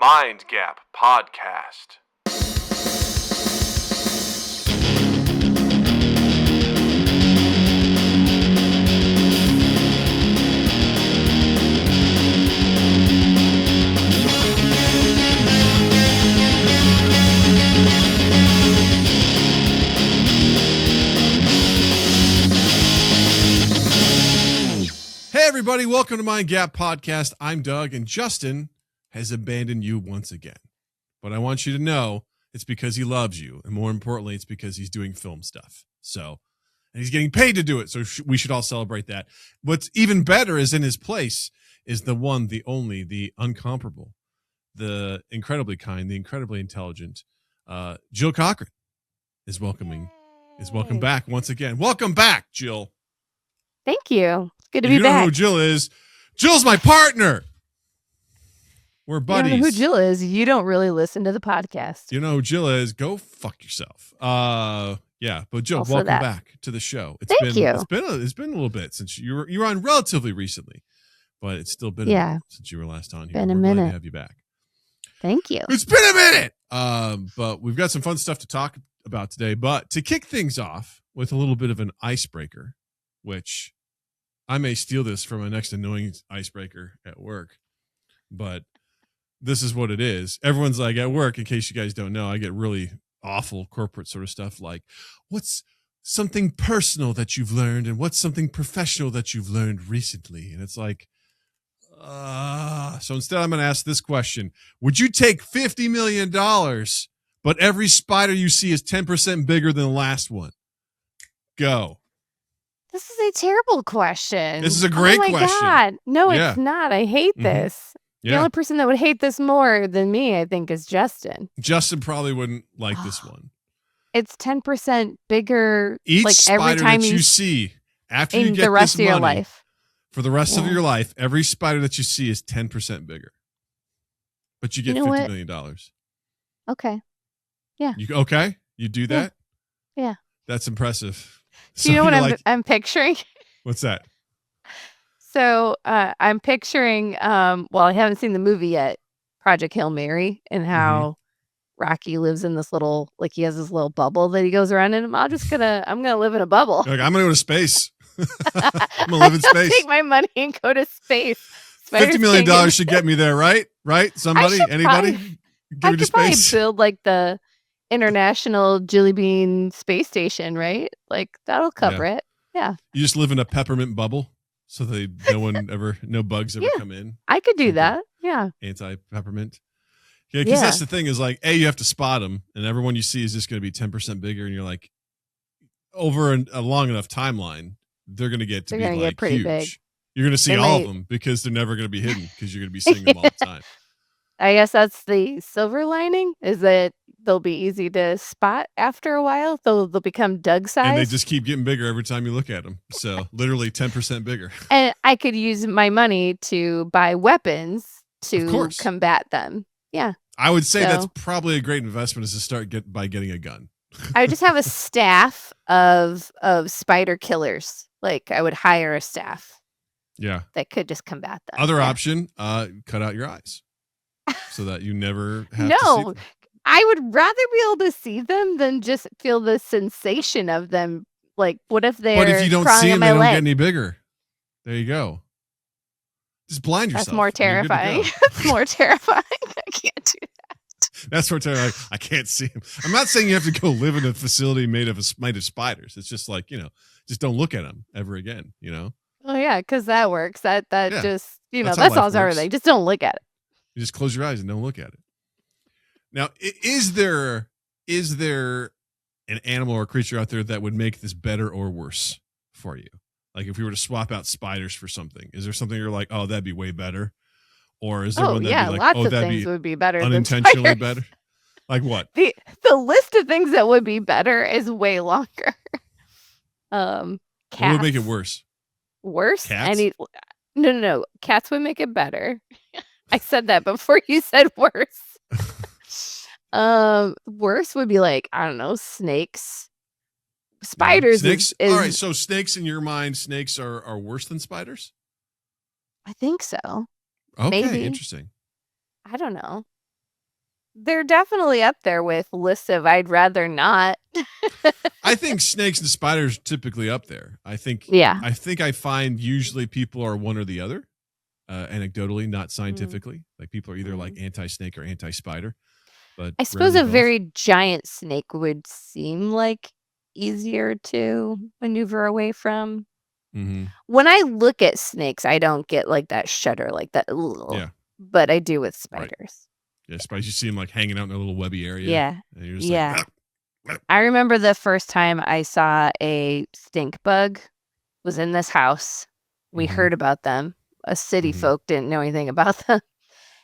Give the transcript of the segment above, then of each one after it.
Mind Gap Podcast. Hey everybody, welcome to Mind Gap Podcast. I'm Doug, and Justin has abandoned you once again. But I want you to know it's because he loves you, and more importantly, it's because he's doing film stuff. So, and he's getting paid to do it, so we should all celebrate that. What's even better is in his place is the one, the only, the uncomparable, the incredibly kind, the incredibly intelligent Jill Cochran is welcome back once again. Welcome back, Jill. Thank you. It's good to be back. You know who Jill is? Jill's my partner. We're buddies. You know who Jill is? You don't really listen to the podcast. You know who Jill is? Go fuck yourself. Yeah, but Jill, Also welcome that. back to the show. Thank you. It's been a little bit since you were on relatively recently, but it's still been a minute since you were last on here. Been a We're minute. glad to have you back. Thank you. It's been a minute. But we've got some fun stuff to talk about today. But to kick things off with a little bit of an icebreaker, which I may steal this from my next annoying icebreaker at work, but this is what it is. Everyone's like, at work, in case you guys don't know, I get really awful corporate sort of stuff like, what's something personal that you've learned and what's something professional that you've learned recently? And it's like, so instead I'm going to ask this question. Would you take $50 million, but every spider you see is 10% bigger than the last one? Go. This is a terrible question. This is a great question. Oh my God. No, Yeah. it's not. I hate this. The only person that would hate this more than me, I think, is Justin. Justin probably wouldn't like this one. It's 10% bigger. Each like spider every time that you see after in you get the rest this of your money, life. for the rest of your life, every spider that you see is 10% bigger. But you get You know $50 what? million. Okay. Yeah. You okay? You do that? Yeah. That's impressive. Do you know what you're I'm picturing? What's that? So I'm picturing, well, I haven't seen the movie yet, Project Hail Mary, and how Rocky lives in this little, like he has this little bubble that he goes around in. I'm gonna live in a bubble. You're like, I'm going to go to space. I'm going to live in space. Take my money and go to space. $50 million should get me there, right? Right? Somebody? Anybody? Get me to I could probably space. build like the International Jelly Bean Space Station, right? Like that'll cover it. Yeah. You just live in a peppermint bubble so no bugs ever come in. I could do that. Yeah. Anti-peppermint. Yeah, because that's the thing is like, you have to spot them, and everyone you see is just going to be 10% bigger, and you're like, over a long enough timeline, they're going to get pretty huge. Big. You're going to see all of them because they're never going to be hidden because you're going to be seeing them all the time. I guess that's the silver lining, is that they'll be easy to spot after a while. They'll become Doug size. And they just keep getting bigger every time you look at them. So literally 10% bigger. And I could use my money to buy weapons to combat them. Yeah. I would say that's probably a great investment is to start by getting a gun. I would just have a staff of spider killers. Like I would hire a staff. Yeah. That could just combat them. Other option, cut out your eyes so that you never have to see them. I would rather be able to see them than just feel the sensation of them. Like, what if they're But if you don't see them, they don't get any bigger. There you go. Just blind yourself. That's more terrifying. That's more terrifying. I can't do that. That's more terrifying. I can't see them. I'm not saying you have to go live in a facility made of spiders. It's just like, just don't look at them ever again, Oh, yeah, because that works. That just, That's that solves everything. Just don't look at it. You just close your eyes and don't look at it. Now, is there an animal or creature out there that would make this better or worse for you? Like if we were to swap out spiders for something, is there something you're like, oh, that'd be way better? Or is there one that'd be like, lots of things would be better unintentionally than better? Like what? The list of things that would be better is way longer. Cats. What would make it worse? Worse? Cats? No. Cats would make it better. I said that before you said worse. Worse would be like, I don't know, snakes. Spiders. Snakes. All right. So snakes in your mind, snakes are worse than spiders? I think so. Okay. Maybe. Interesting. I don't know. they're definitely up there with lists of I'd rather not. I think snakes and spiders typically up there. I think Yeah. I find usually people are one or the other, anecdotally, not Mm. scientifically. Like people are either like anti-snake or anti-spider, but I suppose rarely a both. very giant snake would seem like easier to maneuver away from. Mhm. When I look at snakes, I don't get like that shudder, like that, Yeah, but I do with right. spiders. Yeah, spiders, you see them like hanging out in a little webby area, Yeah. and you're just Yeah. like, I remember the first time I saw a stink bug was in this house. We Mhm. heard about them. Us city Mhm. folk didn't know anything about them.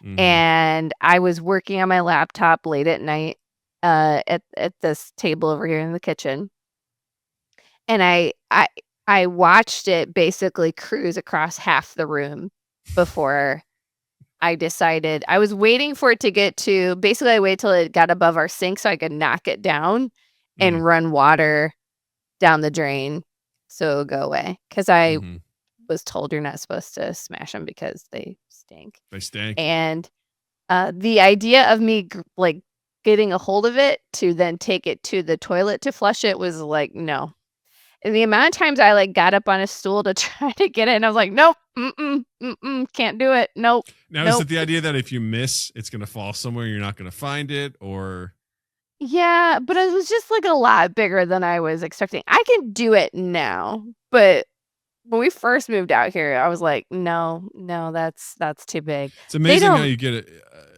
Mhm. And I was working on my laptop late at night at this table over here in the kitchen. And I watched it basically cruise across half the room before I decided. I was waiting for it to get to basically I waited till it got above our sink so I could knock it down and Mm. run water down the drain so it would go away. Because I Mhm. was told you're not supposed to smash them because they stink. They stank. And the idea of me like getting a hold of it to then take it to the toilet to flush it was like, no. And the amount of times I like got up on a stool to try to get it, and I was like, nope, can't do it. Nope. Now, is it the idea that if you miss, it's going to fall somewhere, you're not going to find it, or? Yeah, but it was just like a lot bigger than I was expecting. I can do it now, but when we first moved out here, I was like, no, that's too big. It's amazing how you get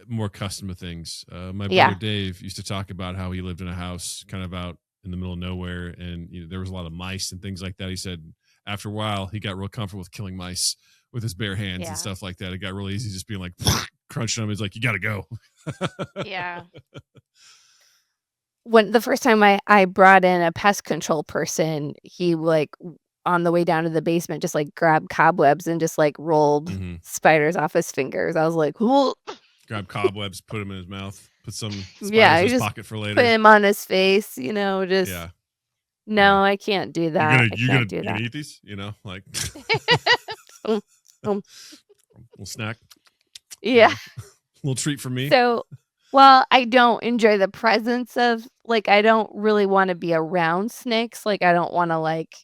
more custom to things. My brother Dave used to talk about how he lived in a house kind of out in the middle of nowhere, and there was a lot of mice and things like that. He said after a while, he got real comfortable with killing mice with his bare hands and stuff like that. It got really easy just being like crunching them. He's like, you got to go. Yeah. When the first time I brought in a pest control person, he like on the way down to the basement just like grabbed cobwebs and just like rolled spiders off his fingers. I was like, "Whoa." Grab cobwebs, put them in his mouth, put some spiders in his pocket for later. Put him on his face, just no, I can't do that. You're gonna eat these, like little snack. Yeah. Little treat for me. So, well, I don't enjoy the presence of like I don't really want to be around snakes. Like I don't want to like,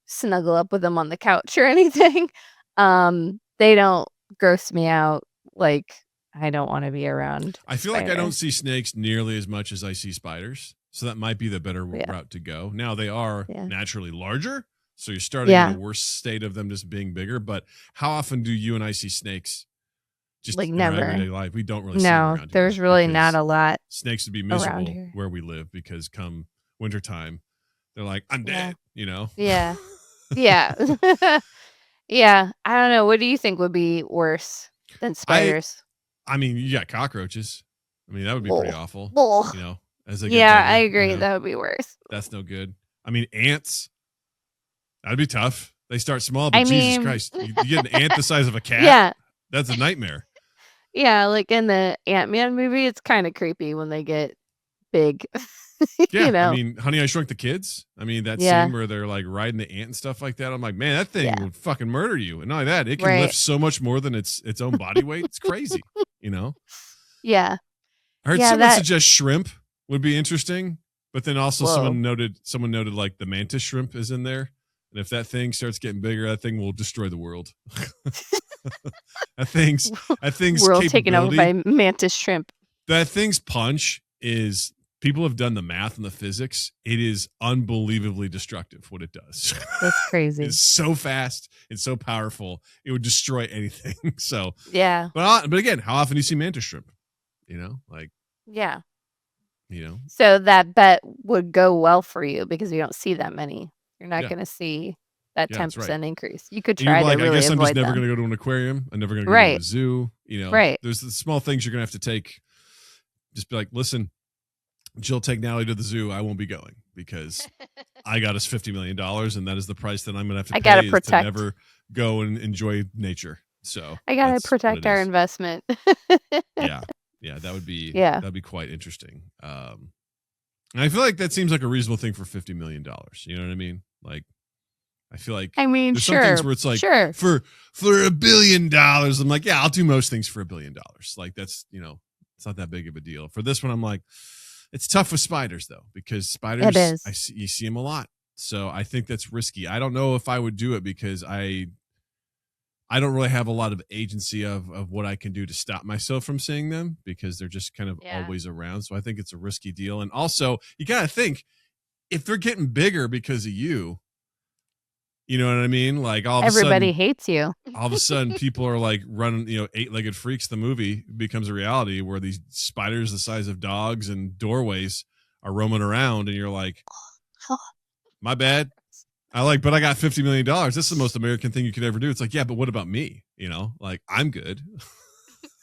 snuggle up with them on the couch or anything. They don't gross me out. Like I don't want to be around. I feel like I don't see snakes nearly as much as I see spiders. So that might be the better route to go. Now they are naturally larger. So you're starting in a worse state of them just being bigger. But how often do you and I see snakes? Just like in never. our everyday life, we don't really see them around here. There's really not a lot. Snakes would be miserable where we live because come wintertime, they're like, I'm dead, Yeah. Yeah. Yeah. I don't know. What do you think would be worse than spiders? I mean, you got cockroaches. I mean, that would be pretty awful. As they get bigger, I agree. That would be worse. That's no good. I mean, ants. That'd be tough. They start small, but Jesus Christ, you get an ant the size of a cat. Yeah. That's a nightmare. Yeah, like in the Ant-Man movie, it's kind of creepy when they get big. Yeah, I mean, Honey, I Shrunk the Kids. I mean, that scene where they're like riding the ant and stuff like that. I'm like, man, that thing would fucking murder you. And not only that, it can lift so much more than its own body weight. It's crazy, Yeah. I heard someone suggest shrimp would be interesting, but then also someone noted like the mantis shrimp is in there. And if that thing starts getting bigger, that thing will destroy the world. That thing's world taken over by mantis shrimp. That thing's punch is, people have done the math and the physics. It is unbelievably destructive what it does. That's crazy. It's so fast. It's so powerful. It would destroy anything. So yeah. But again, how often do you see mantis shrimp? Yeah. So that bet would go well for you because you don't see that many. You're not going to see that 10% increase. You could try to really I guess I'm just never going to go to an aquarium. I'm never going to go to a zoo. Right. There's the small things you're going to have to take. Just be like, listen, Jill, take Natalie to the zoo. I won't be going because I got us $50 million, and that is the price that I'm going to have to pay to never go and enjoy nature. So I got to protect our investment. Yeah, that would be that'd be quite interesting. And I feel like that seems like a reasonable thing for $50 million. You know what I mean? Like, I feel like there's some things where it's like for $1 billion, I'm like, yeah, I'll do most things for $1 billion. Like that's It's not that big of a deal. For this one, I'm like, it's tough with spiders though, because It spiders, is. you see them a lot. So I think that's risky. I don't know if I would do it because I don't really have a lot of agency of what I can do to stop myself from seeing them because they're just kind of Yeah. always around. So I think it's a risky deal. And also, you got to think if they're getting bigger because of you know what I mean? Like all of Everybody a sudden, hates you. people are like running, Eight-Legged Freaks, the movie becomes a reality where these spiders the size of dogs and doorways are roaming around. And you're like, my bad. But I got $50 million. This is the most American thing you could ever do. It's like, yeah, but what about me? Like I'm good.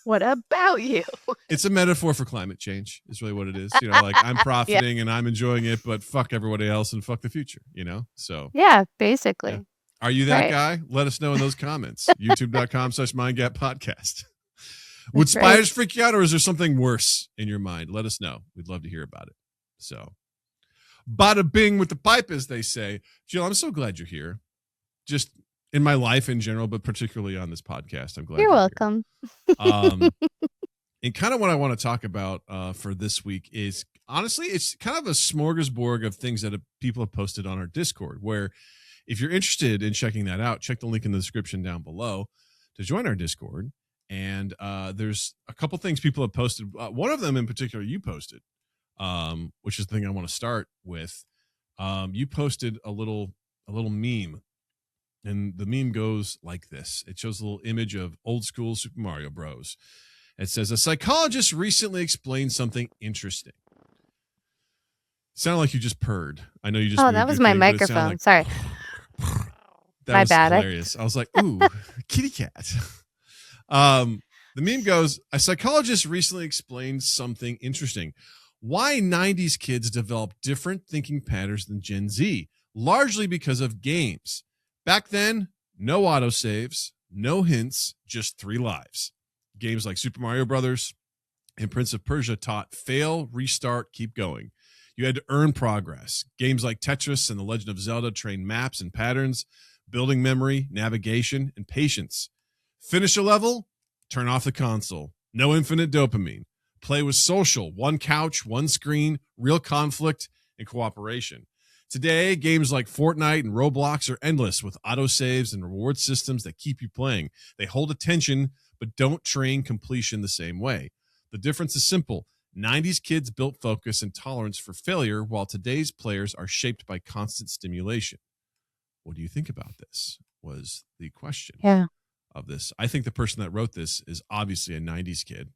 What about you? It's a metaphor for climate change is really what it is. Like I'm profiting and I'm enjoying it, but fuck everybody else and fuck the future, So Yeah, basically. yeah. Are you that Right. guy? Let us know in those comments. youtube.com/mindgappodcast. Would That's right. spiders freak you out, or is there something worse in your mind? Let us know. We'd love to hear about it. So bada bing with the pipe, as they say. Jill, I'm so glad you're here. Just in my life in general, but particularly on this podcast. I'm glad You're here. welcome. And kind of what I want to talk about for this week is, honestly, it's kind of a smorgasbord of things that people have posted on our Discord, where if you're interested in checking that out, check the link in the description down below to join our Discord. And there's a couple things people have posted. One of them in particular you posted, which is the thing I want to start with. You posted a little meme. And the meme goes like this. It shows a little image of old school Super Mario Bros. It says, a psychologist recently explained something interesting. Sounded like you just purred. I know you just. Oh, that was my microphone. Sorry. That My was bad. hilarious. I was like, ooh, kitty cat. The meme goes, a psychologist recently explained something interesting. Why 90s kids develop different thinking patterns than Gen Z, largely because of games. Back then, no autosaves, no hints, just 3 lives. Games like Super Mario Brothers and Prince of Persia taught fail, restart, keep going. You had to earn progress. Games like Tetris and The Legend of Zelda trained maps and patterns, building memory, navigation, and patience. Finish a level, turn off the console. No infinite dopamine. Play was social, one couch, one screen, real conflict, and cooperation. Today, games like Fortnite and Roblox are endless with autosaves and reward systems that keep you playing. They hold attention, but don't train completion the same way. The difference is simple. 90s kids built focus and tolerance for failure, while today's players are shaped by constant stimulation. What do you think about this? Was the question of this. I think the person that wrote this is obviously a 90s kid.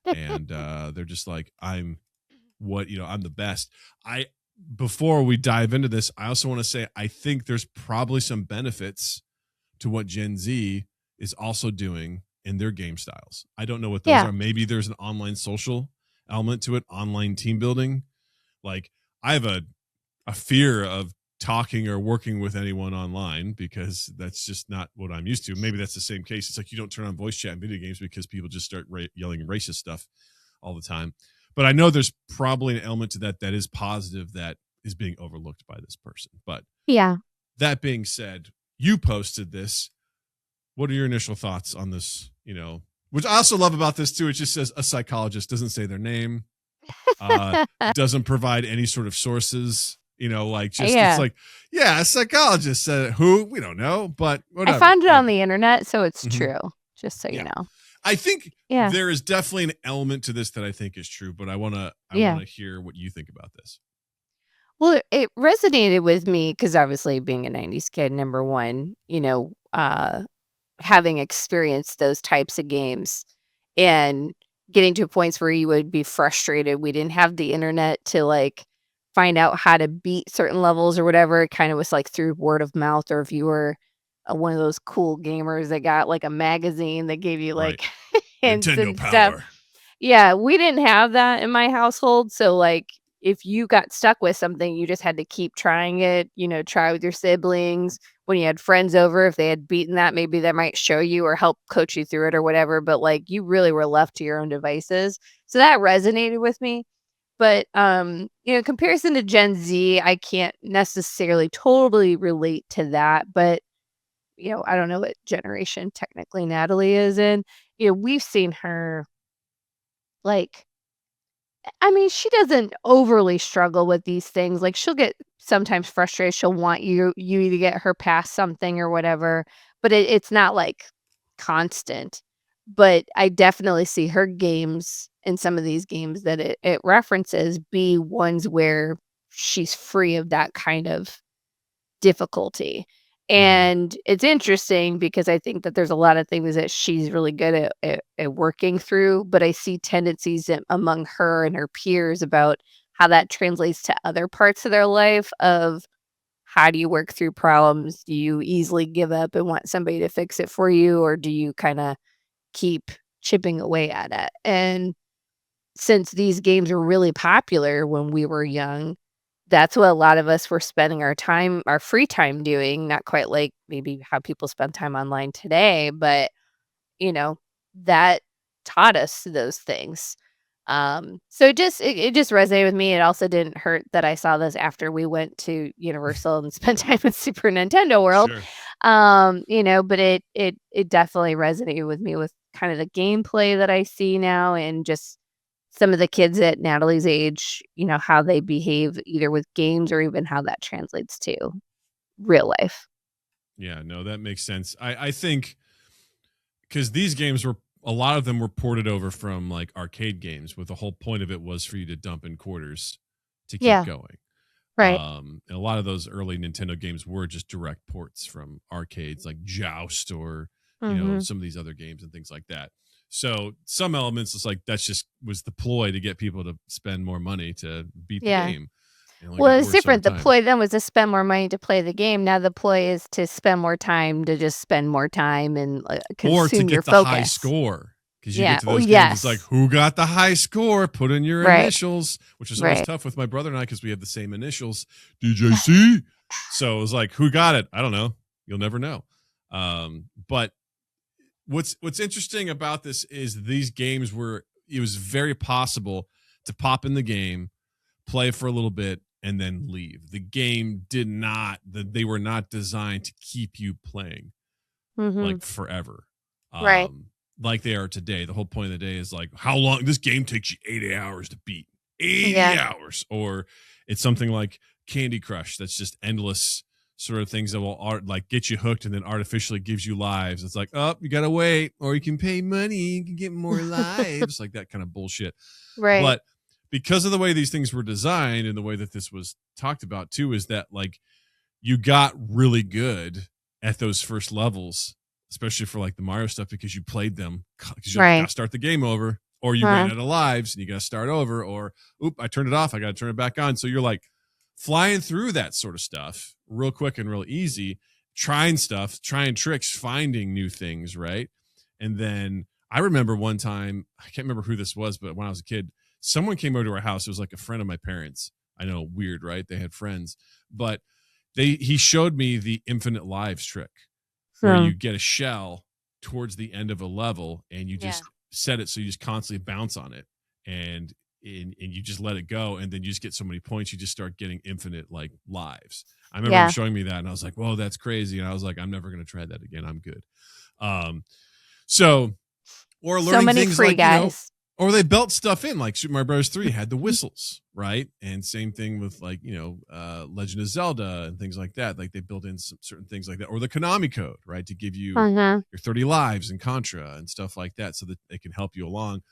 And they're just like, I'm the best. Before we dive into this, I also want to say I think there's probably some benefits to what Gen Z is also doing in their game styles. I don't know what those are. Maybe there's an online social element to it, online team building. Like I have a fear of talking or working with anyone online because that's just not what I'm used to. Maybe that's the same case. It's like you don't turn on voice chat in video games because people just start yelling racist stuff all the time. But I know there's probably an element to that is positive that is being overlooked by this person. But that being said, you posted this. What are your initial thoughts on this? Which I also love about this too. It just says a psychologist, doesn't say their name, doesn't provide any sort of sources. It's like, a psychologist said who we don't know, but whatever. I found it on the internet, so it's true. Just so you know. I think there is definitely an element to this that I think is true, but I want to hear what you think about this. Well, it resonated with me because obviously being a 90s kid, number one, having experienced those types of games and getting to points where you would be frustrated. We didn't have the internet to find out how to beat certain levels or whatever. It kind of was through word of mouth, or if you were one of those cool gamers that got a magazine that gave you hints Nintendo and Power. stuff. Yeah, we didn't have that in my household. So if you got stuck with something, you just had to keep trying it, try with your siblings. When you had friends over, if they had beaten that, maybe they might show you or help coach you through it or whatever. But you really were left to your own devices. So that resonated with me. But, comparison to Gen Z, I can't necessarily totally relate to that. But, I don't know what generation technically Natalie is in. We've seen her I mean, she doesn't overly struggle with these things. Like, she'll get sometimes frustrated. She'll want you to get her past something or whatever, but it's not, like, constant. But I definitely see her games in some of these games that it references be ones where she's free of that kind of difficulty. Mhm. And it's interesting because I think that there's a lot of things that she's really good at working through, but I see tendencies among her and her peers about how that translates to other parts of their life of how do you work through problems? Do you easily give up and want somebody to fix it for you, or do you kind of keep chipping away at it? And since these games were really popular when we were young, that's what a lot of us were spending our free time doing, not quite like maybe how people spend time online today, but, you know, that taught us those things. So it just resonated with me. It also didn't hurt that I saw this after we went to Universal and spent time in Super Nintendo World. Sure. But it definitely resonated with me with kind of the gameplay that I see now and just some of the kids at Natalie's age, how they behave either with games or even how that translates to real life. Yeah, no, that makes sense. I think because these games were a lot of them were ported over from like arcade games, with the whole point of it was for you to dump in quarters to keep Yeah, going. right. And a lot of those early Nintendo games were just direct ports from arcades like Joust or, Mhm. some of these other games and things like that. So some elements, it's like that's just was the ploy to get people to spend more money to beat the Yeah. game. It only got Well, it's worse over different. The time. ploy then was to spend more money to play the game. Now the ploy is to spend more time to just spend more time and Or to consume your get the high focus. score. Because you get Yeah. to Oh, those games, it's like, yes. who got the high score? Put in your Right. initials, which is always Right. tough with my brother and I because we have the same initials, DJC. So it was like, who got it? I don't know. You'll never know. But what's interesting about this is these games were, it was very possible to pop in the game, play for a little bit, and then leave. The game did not, they were not designed to keep you playing Mhm. like forever. Right. Like they are today. The whole point of the day is like how long this game takes you 80 hours to beat. 80 Yeah. hours. Or it's something like Candy Crush that's just endless sort of things that will like get you hooked and then artificially gives you lives. It's like, oh, you gotta wait, or you can pay money, you can get more lives, like that kind of bullshit. Right. But because of the way these things were designed and the way that this was talked about too, is that like you got really good at those first levels, especially for like the Mario stuff, because you played them, because you got Right. to start the game over, or you ran Huh. out of lives and you got to start over, or oop, I turned it off, I got to turn it back on. So you're like flying through that sort of stuff real quick and real easy, trying stuff, trying tricks, finding new things, right? And then I remember one time, I can't remember who this was, but when I was a kid, someone came over to our house. It was like a friend of my parents. I know, weird, right? They had friends, but he showed me the infinite lives trick, where So you get a shell towards the end of a level and you yeah. just set it so you just constantly bounce on it, and you just let it go, and then you just get so many points, you just start getting infinite like lives. I remember him Yeah. showing me that and I was like, whoa, that's crazy. And I was like, I'm never going to try that again, I'm good. So or So learning many things free like, guys. or they built stuff in like Super Mario Bros. 3 had the whistles, right? And same thing with like, Legend of Zelda and things like that. Like they built in some certain things like that, or the Konami code, right? To give you Uh-huh. your 30 lives in Contra and stuff like that, so that they can help you along.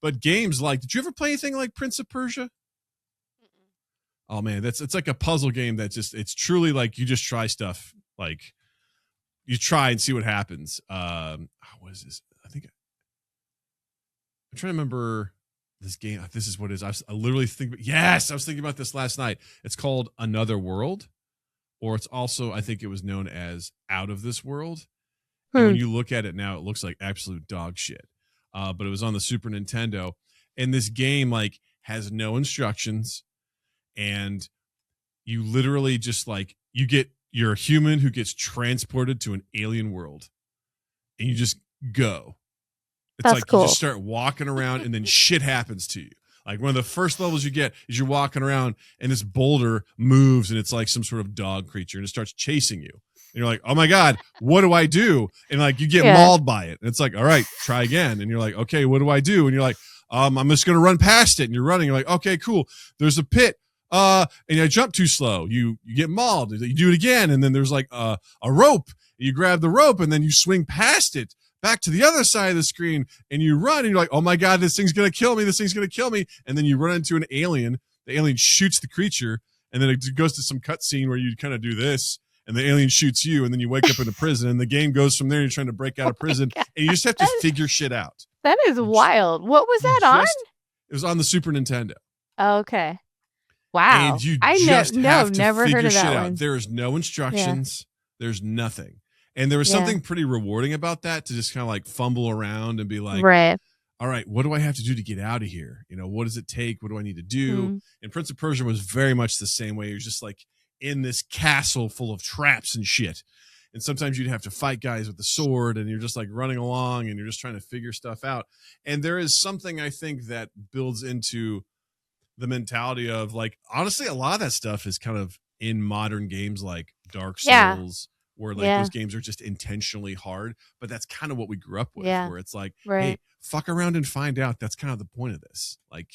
But games like, did you ever play anything like Prince of Persia? Oh man, it's like a puzzle game that just, it's truly like you just try stuff, like you try and see what happens. What is this? I'm trying to remember this game. This is what it is. I literally think, yes, I was thinking about this last night. It's called Another World, or it's also, I think it was known as Out of This World. And when Hmm. you look at it now, it looks like absolute dog shit. But it was on the Super Nintendo. And this game like has no instructions. And you literally just like, you're a human who gets transported to an alien world. And you just go. It's That's like you cool. just start walking around and then shit happens to you. Like one of the first levels you get is you're walking around and this boulder moves and it's like some sort of dog creature and it starts chasing you. And you're like, oh my God, what do I do? And like you get Yeah. mauled by it. And it's like, all right, try again. And you're like, okay, what do I do? And you're like, I'm just going to run past it. And you're running. You're like, okay, cool. There's a pit. And I jump too slow. You get mauled. You do it again. And then there's like a rope. You grab the rope and then you swing past it back to the other side of the screen and you run and you're like, oh my God, this thing's going to kill me. This thing's going to kill me. And then you run into an alien. The alien shoots the creature and then it goes to some cutscene where you kind of do this and the alien shoots you and then you wake up in a prison and the game goes from there. You're trying to break out of prison and you just have to figure shit out. That is wild. What was that on? It was on the Super Nintendo. Okay. Wow. And you have to never figure heard of shit that out. one. There is no instructions. Yeah. There's nothing. And there was something pretty rewarding about that, to just kind of like fumble around and be like, right. All right, what do I have to do to get out of here? What does it take? What do I need to do? And Prince of Persia was very much the same way. It was just like in this castle full of traps and shit. And sometimes you'd have to fight guys with the sword and you're just like running along and you're just trying to figure stuff out. And there is something I think that builds into the mentality of like, honestly, a lot of that stuff is kind of in modern games like Dark Souls, where like those games are just intentionally hard, but that's kind of what we grew up with, where it's like, hey, fuck around and find out. That's kind of the point of this. Like,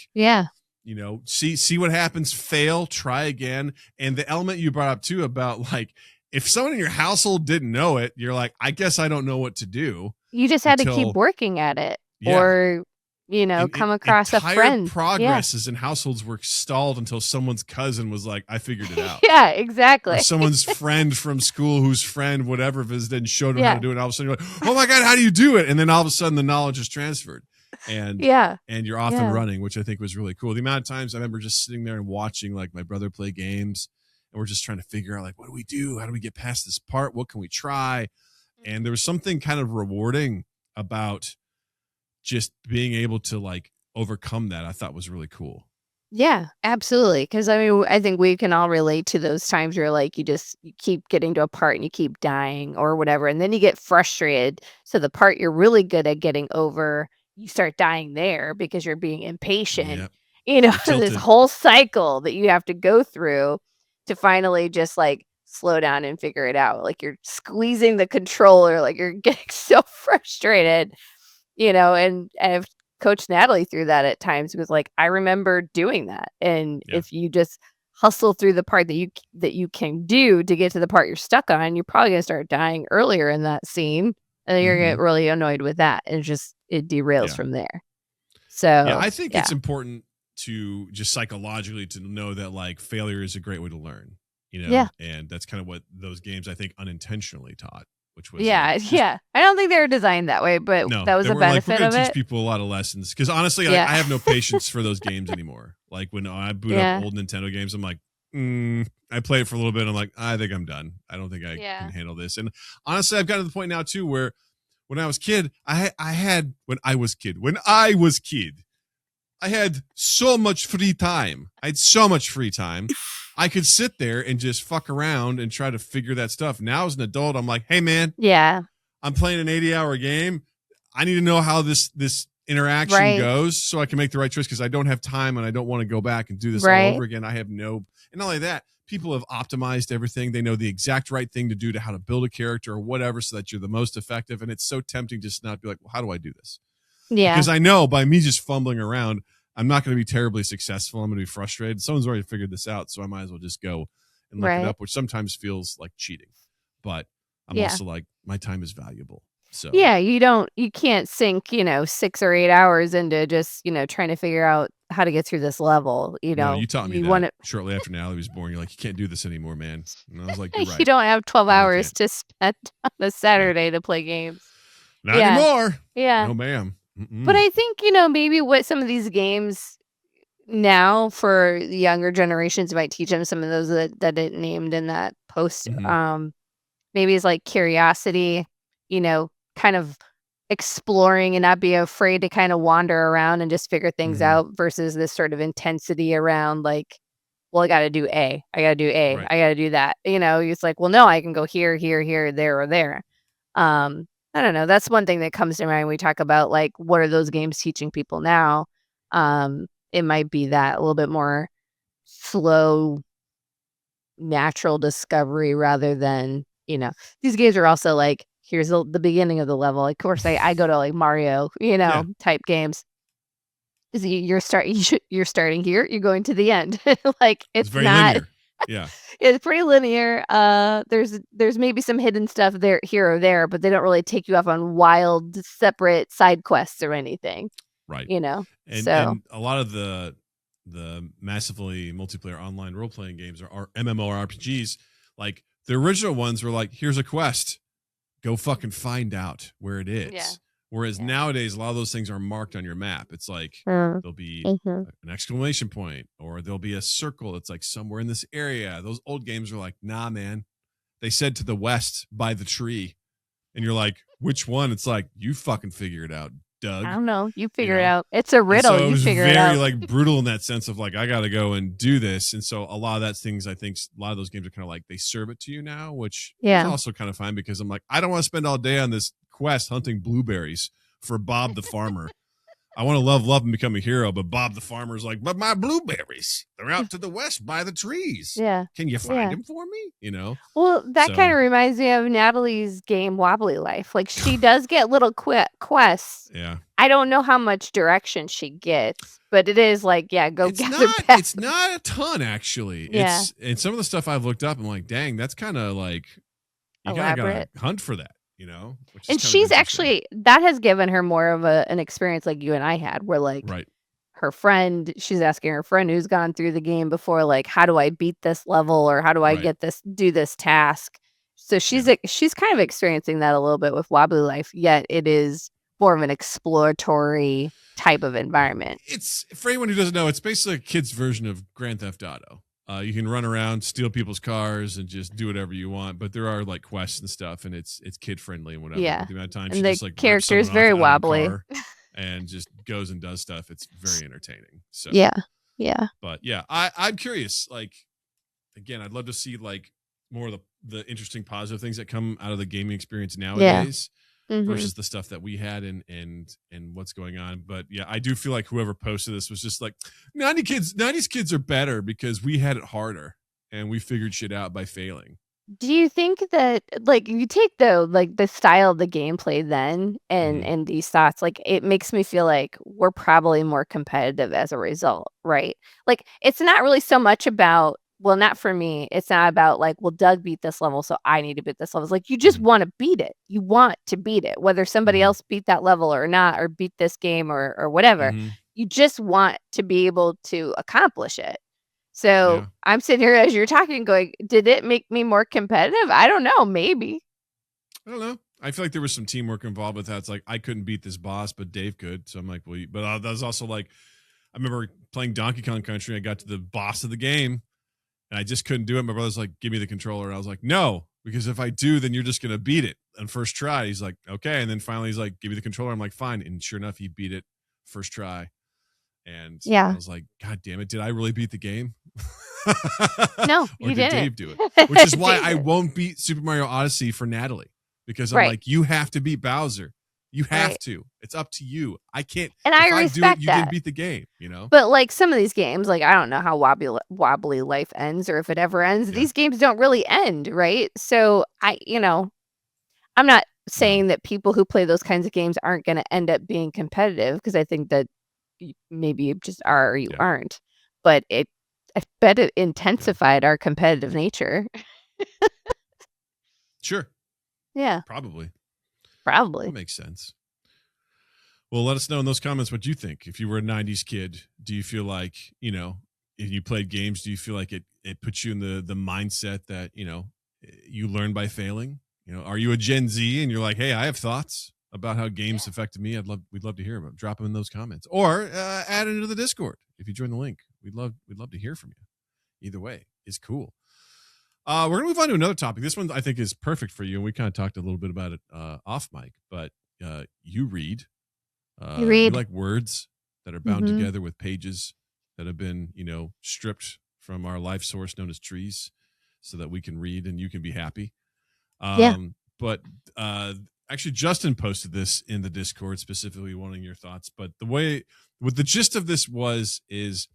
see what happens, fail, try again. And the element you brought up too about like, if someone in your household didn't know it, you're like, I guess I don't know what to do. You just had to keep working at it or, come across a friend. Progresses in households were stalled until someone's cousin was like, I figured it out. Yeah, exactly. Or someone's friend from school whose friend, whatever, visited and showed them how to do it. And all of a sudden you're like, oh my God, how do you do it? And then all of a sudden the knowledge is transferred. And and you're off and running, which I think was really cool. The amount of times I remember just sitting there and watching like my brother play games and we're just trying to figure out like, what do we do? How do we get past this part? What can we try? And there was something kind of rewarding about just being able to like overcome that. I thought was really cool. Yeah, absolutely. Because I think we can all relate to those times where like you keep getting to a part and you keep dying or whatever, and then you get frustrated. So the part you're really good at getting over, you start dying there because you're being impatient. This whole cycle that you have to go through to finally just like slow down and figure it out. Like you're squeezing the controller, like you're getting so frustrated. And I've coached Natalie through that at times because like I remember doing that. And if you just hustle through the part that you can do to get to the part you're stuck on, you're probably gonna start dying earlier in that scene, and then you're gonna get really annoyed with that, and it derails from there. So I think it's important to just psychologically to know that like failure is a great way to learn. And that's kind of what those games I think unintentionally taught. Which was I don't think they were designed that way, but that was a benefit of it. Teach people a lot of lessons because honestly, I have no patience for those games anymore. Like when I boot up old Nintendo games, I'm like, I play it for a little bit. And I'm like, I think I'm done. I don't think I can handle this. And honestly, I've gotten to the point now too where when I was kid, I had so much free time. I had so much free time. I could sit there and just fuck around and try to figure that stuff. Now as an adult, I'm like, hey man, I'm playing an 80-hour game. I need to know how this interaction goes so I can make the right choice because I don't have time and I don't want to go back and do this all over again. And not only that, people have optimized everything. They know the exact right thing to do to how to build a character or whatever so that you're the most effective. And it's so tempting just not be like, well, how do I do this? Yeah. Because I know by me just fumbling around, I'm not going to be terribly successful. I'm going to be frustrated. Someone's already figured this out, so I might as well just go and look it up, which sometimes feels like cheating. But I'm also like, my time is valuable. So you can't sink 6 or 8 hours into just trying to figure out how to get through this level. You taught me that shortly after Natalie was born. You're like, you can't do this anymore, man. And I was like, you're right. You don't have 12 hours to spend on a Saturday to play games. Not anymore. Yeah. No, ma'am. But I think, maybe what some of these games now for the younger generations might teach them, some of those that it named in that post, maybe is like curiosity, kind of exploring and not be afraid to kind of wander around and just figure things out versus this sort of intensity around like, well, I got to do A. I got to do A. I got to do that. It's like, well, no, I can go here, here, here, there, or there. I don't know. That's one thing that comes to mind when we talk about like what are those games teaching people now. It might be that a little bit more slow, natural discovery rather than these games are also like here's the beginning of the level. Of course, I go to like Mario, type games. you're starting here, you're going to the end. Like It's it's very not. linear. Yeah. It's pretty linear. There's maybe some hidden stuff there here or there, but they don't really take you off on wild separate side quests or anything. Right. So And a lot of the massively multiplayer online role playing games are MMORPGs. Like the original ones were like, here's a quest, go fucking find out where it is. Yeah. Whereas nowadays, a lot of those things are marked on your map. It's like there'll be an exclamation point, or there'll be a circle. It's like somewhere in this area. Those old games are like, nah, man. They said to the west by the tree, and you're like, which one? It's like, you fucking figure it out, Doug. I don't know. You figure it out. It's a riddle. So you figure it out. It was very like brutal in that sense of like, I got to go and do this. And so a lot of that things, I think a lot of those games are kind of like they serve it to you now, which is also kind of fine because I'm like, I don't want to spend all day on this quest hunting blueberries for Bob the farmer. I want to love and become a hero, but Bob the farmer is like, but my blueberries, they're out to the west by the trees. Yeah. Can you find them for me? Well, that kind of reminds me of Natalie's game Wobbly Life. Like she does get little quests. Yeah. I don't know how much direction she gets, but it is like, go gather It's not a ton actually. Yeah. And some of the stuff I've looked up, I'm like, dang, that's kind of like you gotta hunt for that. And she's actually, that has given her more of an experience like you and I had, where like her friend, she's asking her friend who's gone through the game before, like, how do I beat this level, or how do I do this task? So she's kind of experiencing that a little bit with Wobbly Life, yet it is more of an exploratory type of environment. It's, for anyone who doesn't know, it's basically a kid's version of Grand Theft Auto. You can run around, steal people's cars, and just do whatever you want. But there are like quests and stuff, and it's kid friendly and whatever. Yeah, the amount of time and she the just like character is very wobbly and just goes and does stuff. It's very entertaining. So yeah. But yeah, I'm curious. Like again, I'd love to see like more of the interesting positive things that come out of the gaming experience nowadays. Versus the stuff that we had and what's going on. But yeah, I do feel like whoever posted this was just like 90s kids are better because we had it harder and we figured shit out by failing. Do you think that like you take the style of the gameplay then and these thoughts, like it makes me feel like we're probably more competitive as a result, right? Like it's not really so much about, well, not for me. It's not about like, well, Doug beat this level, so I need to beat this level. It's like you just want to beat it. You want to beat it, whether somebody else beat that level or not, or beat this game or whatever. You just want to be able to accomplish it. So I'm sitting here as you're talking going, did it make me more competitive? I don't know. Maybe. I don't know. I feel like there was some teamwork involved with that. It's like, I couldn't beat this boss, but Dave could. So I'm like, well, but that was also like, I remember playing Donkey Kong Country. I got to the boss of the game. And I just couldn't do it. My brother's like, give me the controller. And I was like, no, because if I do, then you're just going to beat it on first try. He's like, okay. And then finally he's like, give me the controller. I'm like, fine. And sure enough, he beat it first try. And I was like, God damn it. Did I really beat the game? No, or you did didn't. Dave do it? Which is why I won't beat Super Mario Odyssey for Natalie. Because I'm like, you have to beat Bowser. You have to. It's up to you. I can't. And I respect you that. didn't beat the game, But like some of these games, like I don't know how Wobbly Life ends or if it ever ends. Yeah. These games don't really end, right? So I'm not saying that people who play those kinds of games aren't going to end up being competitive, because I think that maybe you just are or you aren't. But I bet it intensified our competitive nature. Sure. Yeah. Probably. That makes sense. Well, let us know in those comments what you think. If you were a 90s kid, do you feel like, if you played games, do you feel like it puts you in the mindset that, you learn by failing? Are you a Gen Z and you're like, hey, I have thoughts about how games affected me? We'd love to hear them. Drop them in those comments, or add it into the Discord if you join the link. We'd love to hear from you. Either way is cool. We're going to move on to another topic. This one I think is perfect for you, and we kind of talked a little bit about it off mic, but you read. You like words that are bound together with pages that have been, stripped from our life source known as trees so that we can read and you can be happy. But actually, Justin posted this in the Discord, specifically wanting your thoughts. But what the gist of this is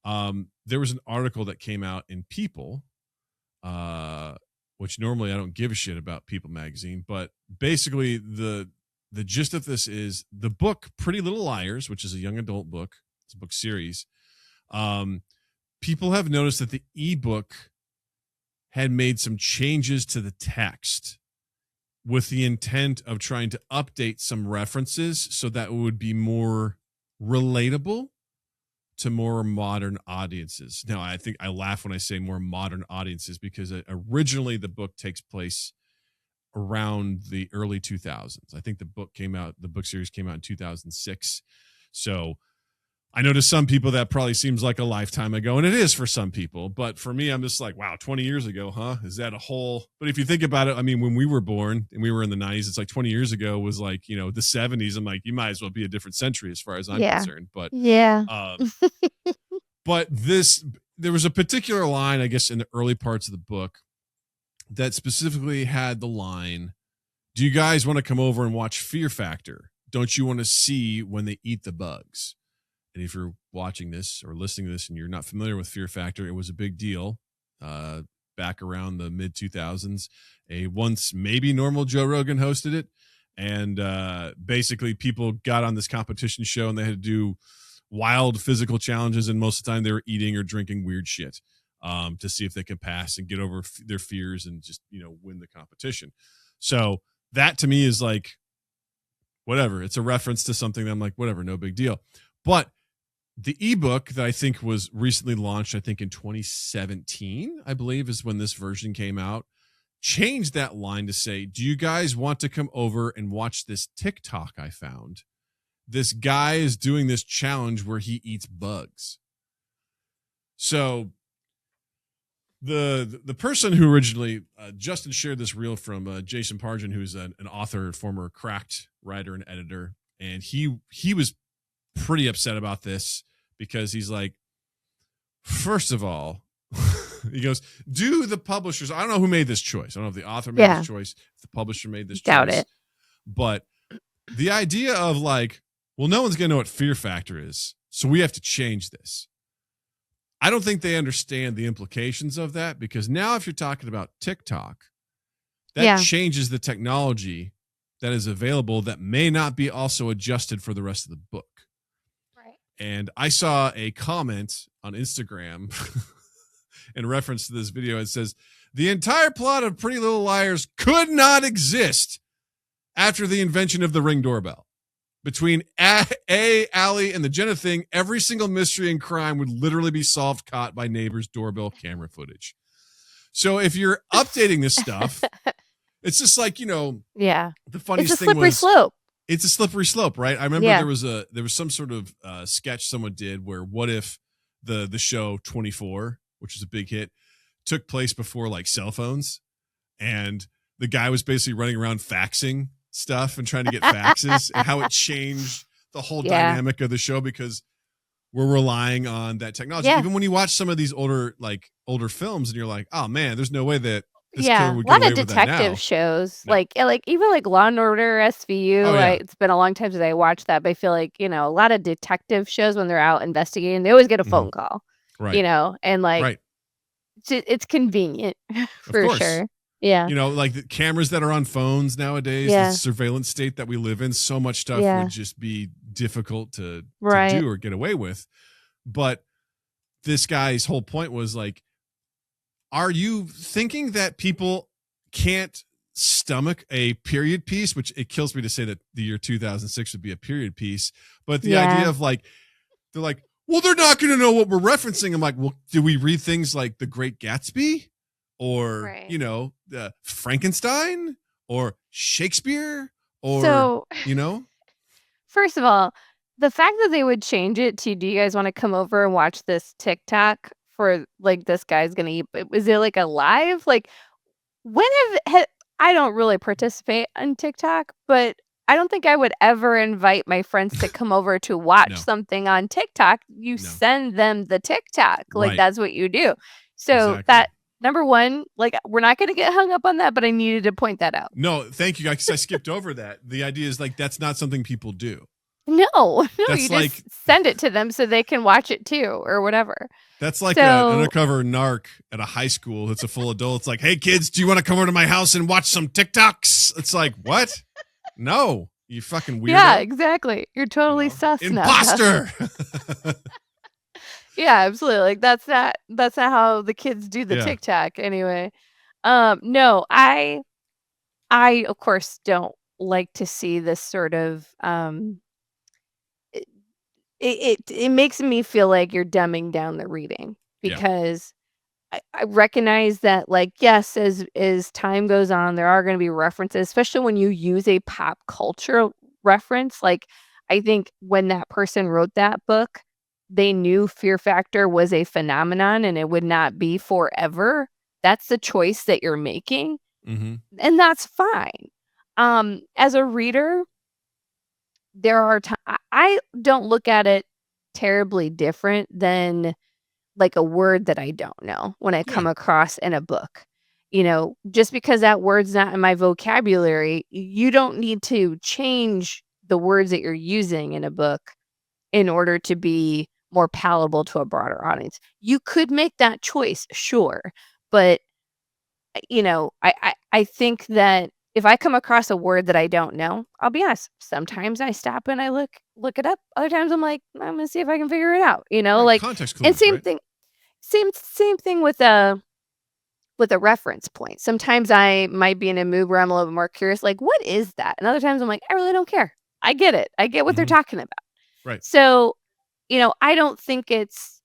there was an article that came out in People, which normally I don't give a shit about People magazine, but basically the the gist of this is the book Pretty Little Liars, which is a young adult book. It's a book series. People have noticed that the ebook had made some changes to the text with the intent of trying to update some references so that it would be more relatable to more modern audiences. Now, I think I laugh when I say more modern audiences because originally the book takes place around the early 2000s. I think the book series came out in 2006. So I know to some people that probably seems like a lifetime ago, and it is for some people. But for me, I'm just like, wow, 20 years ago, huh? Is that a whole? But if you think about it, I mean, when we were born and we were in the 90s, it's like 20 years ago was like, the 70s. I'm like, you might as well be a different century as far as I'm concerned. But but there was a particular line, I guess, in the early parts of the book that specifically had the line, "Do you guys want to come over and watch Fear Factor? Don't you want to see when they eat the bugs?" And if you're watching this or listening to this and you're not familiar with Fear Factor, it was a big deal back around the mid 2000s. A once maybe normal Joe Rogan hosted it. And basically people got on this competition show and they had to do wild physical challenges. And most of the time they were eating or drinking weird shit to see if they could pass and get over their fears and just, win the competition. So that to me is like, whatever. It's a reference to something that I'm like, whatever, no big deal. But the ebook that I think was recently launched, I think in 2017, I believe is when this version came out, changed that line to say, "Do you guys want to come over and watch this TikTok I found? This guy is doing this challenge where he eats bugs." So the person who originally, Justin shared this reel from Jason Pargin, who's an author, former Cracked writer and editor. And he was pretty upset about this because he's like, first of all, he goes, do the publishers, I don't know who made this choice. I don't know if the author made this choice, if the publisher made this Doubt choice. it. But the idea of like, well, no one's going to know what Fear Factor is, so we have to change this. I don't think they understand the implications of that, because now if you're talking about TikTok, that changes the technology that is available that may not be also adjusted for the rest of the book. Right. And I saw a comment on Instagram in reference to this video. It says, "The entire plot of Pretty Little Liars could not exist after the invention of the Ring doorbell. Between Allie and the Jenna thing, every single mystery and crime would literally be solved caught by neighbors' doorbell camera footage." So if you're updating this stuff, it's just like, the funniest thing was, slope. It's a slippery slope, right? I remember there was some sort of sketch someone did where what if the show 24, which is a big hit, took place before like cell phones, and the guy was basically running around faxing stuff and trying to get faxes, and how it changed the whole dynamic of the show because we're relying on that technology. Even when you watch some of these older films and you're like, oh man, there's no way that this killer would get away with that now. A lot of detective shows, like even like Law and Order, SVU. It's been a long time since I watched that, but I feel like, a lot of detective shows, when they're out investigating, they always get a phone call, right? And like, it's convenient for sure. Yeah. Like the cameras that are on phones nowadays, the surveillance state that we live in, so much stuff would just be difficult to do or get away with. But this guy's whole point was like, are you thinking that people can't stomach a period piece? Which it kills me to say that the year 2006 would be a period piece. But the idea of like, they're like, well, they're not going to know what we're referencing. I'm like, well, do we read things like The Great Gatsby? Or, Frankenstein or Shakespeare or, First of all, the fact that they would change it to, do you guys want to come over and watch this TikTok for like, this guy's going to eat, was it like a live? Like, when I don't really participate on TikTok, but I don't think I would ever invite my friends to come over to watch something on TikTok. You send them the TikTok. Like, that's what you do. So that, number one, like, we're not going to get hung up on that, but I needed to point that out. No, thank you, guys. I skipped over that. The idea is like, that's not something people do. No, you just send it to them so they can watch it too, or whatever. That's like an undercover narc at a high school. It's a full adult. It's like, hey kids, do you want to come over to my house and watch some TikToks? It's like, what? No, You fucking weirdo. Yeah, exactly. You're totally sus now. Imposter. Yeah, absolutely. Like that's not how the kids do the TikTok anyway. No, I of course don't like to see this sort of it makes me feel like you're dumbing down the reading because I recognize that, like, yes, as time goes on, there are going to be references, especially when you use a pop culture reference. Like, I think when that person wrote that book, they knew Fear Factor was a phenomenon and it would not be forever. That's the choice that you're making, and that's fine. As a reader, there are I don't look at it terribly different than like a word that I don't know when I come across in a book. Just because that word's not in my vocabulary, you don't need to change the words that you're using in a book in order to be more palatable to a broader audience. You could make that choice, sure, but I think that if I come across a word that I don't know, I'll be honest, sometimes I stop and I look it up. Other times I'm like, I'm gonna see if I can figure it out. Like context clues, and same right? thing. Same thing with a reference point. Sometimes I might be in a mood where I'm a little bit more curious, like, what is that? And other times I'm like, I really don't care. I get it. I get what they're talking about. Right. So, I don't think it's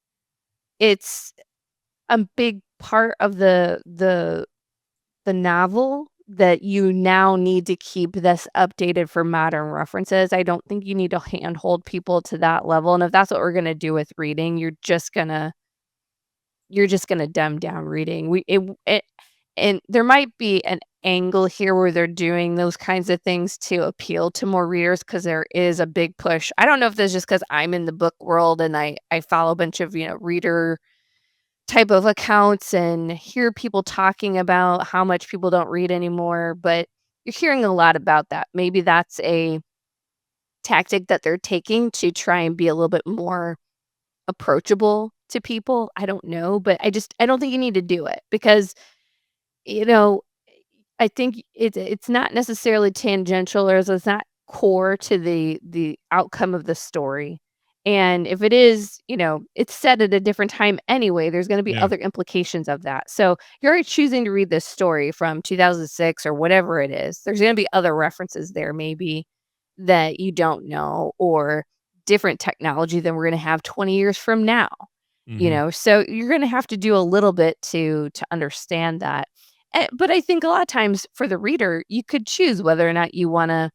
a big part of the novel that you now need to keep this updated for modern references. I don't think you need to handhold people to that level. And if that's what we're gonna do with reading, you're just gonna dumb down reading. And there might be an angle here where they're doing those kinds of things to appeal to more readers because there is a big push. I don't know if that's just because I'm in the book world and I follow a bunch of, reader type of accounts and hear people talking about how much people don't read anymore, but you're hearing a lot about that. Maybe that's a tactic that they're taking to try and be a little bit more approachable to people. I don't know, but I don't think you need to do it because, I think it's not necessarily tangential or it's not core to the outcome of the story. And if it is, it's set at a different time anyway, there's going to be other implications of that. So you're already choosing to read this story from 2006 or whatever it is. There's going to be other references there maybe that you don't know or different technology than we're going to have 20 years from now. So you're going to have to do a little bit to understand that. But I think a lot of times for the reader, you could choose whether or not you want to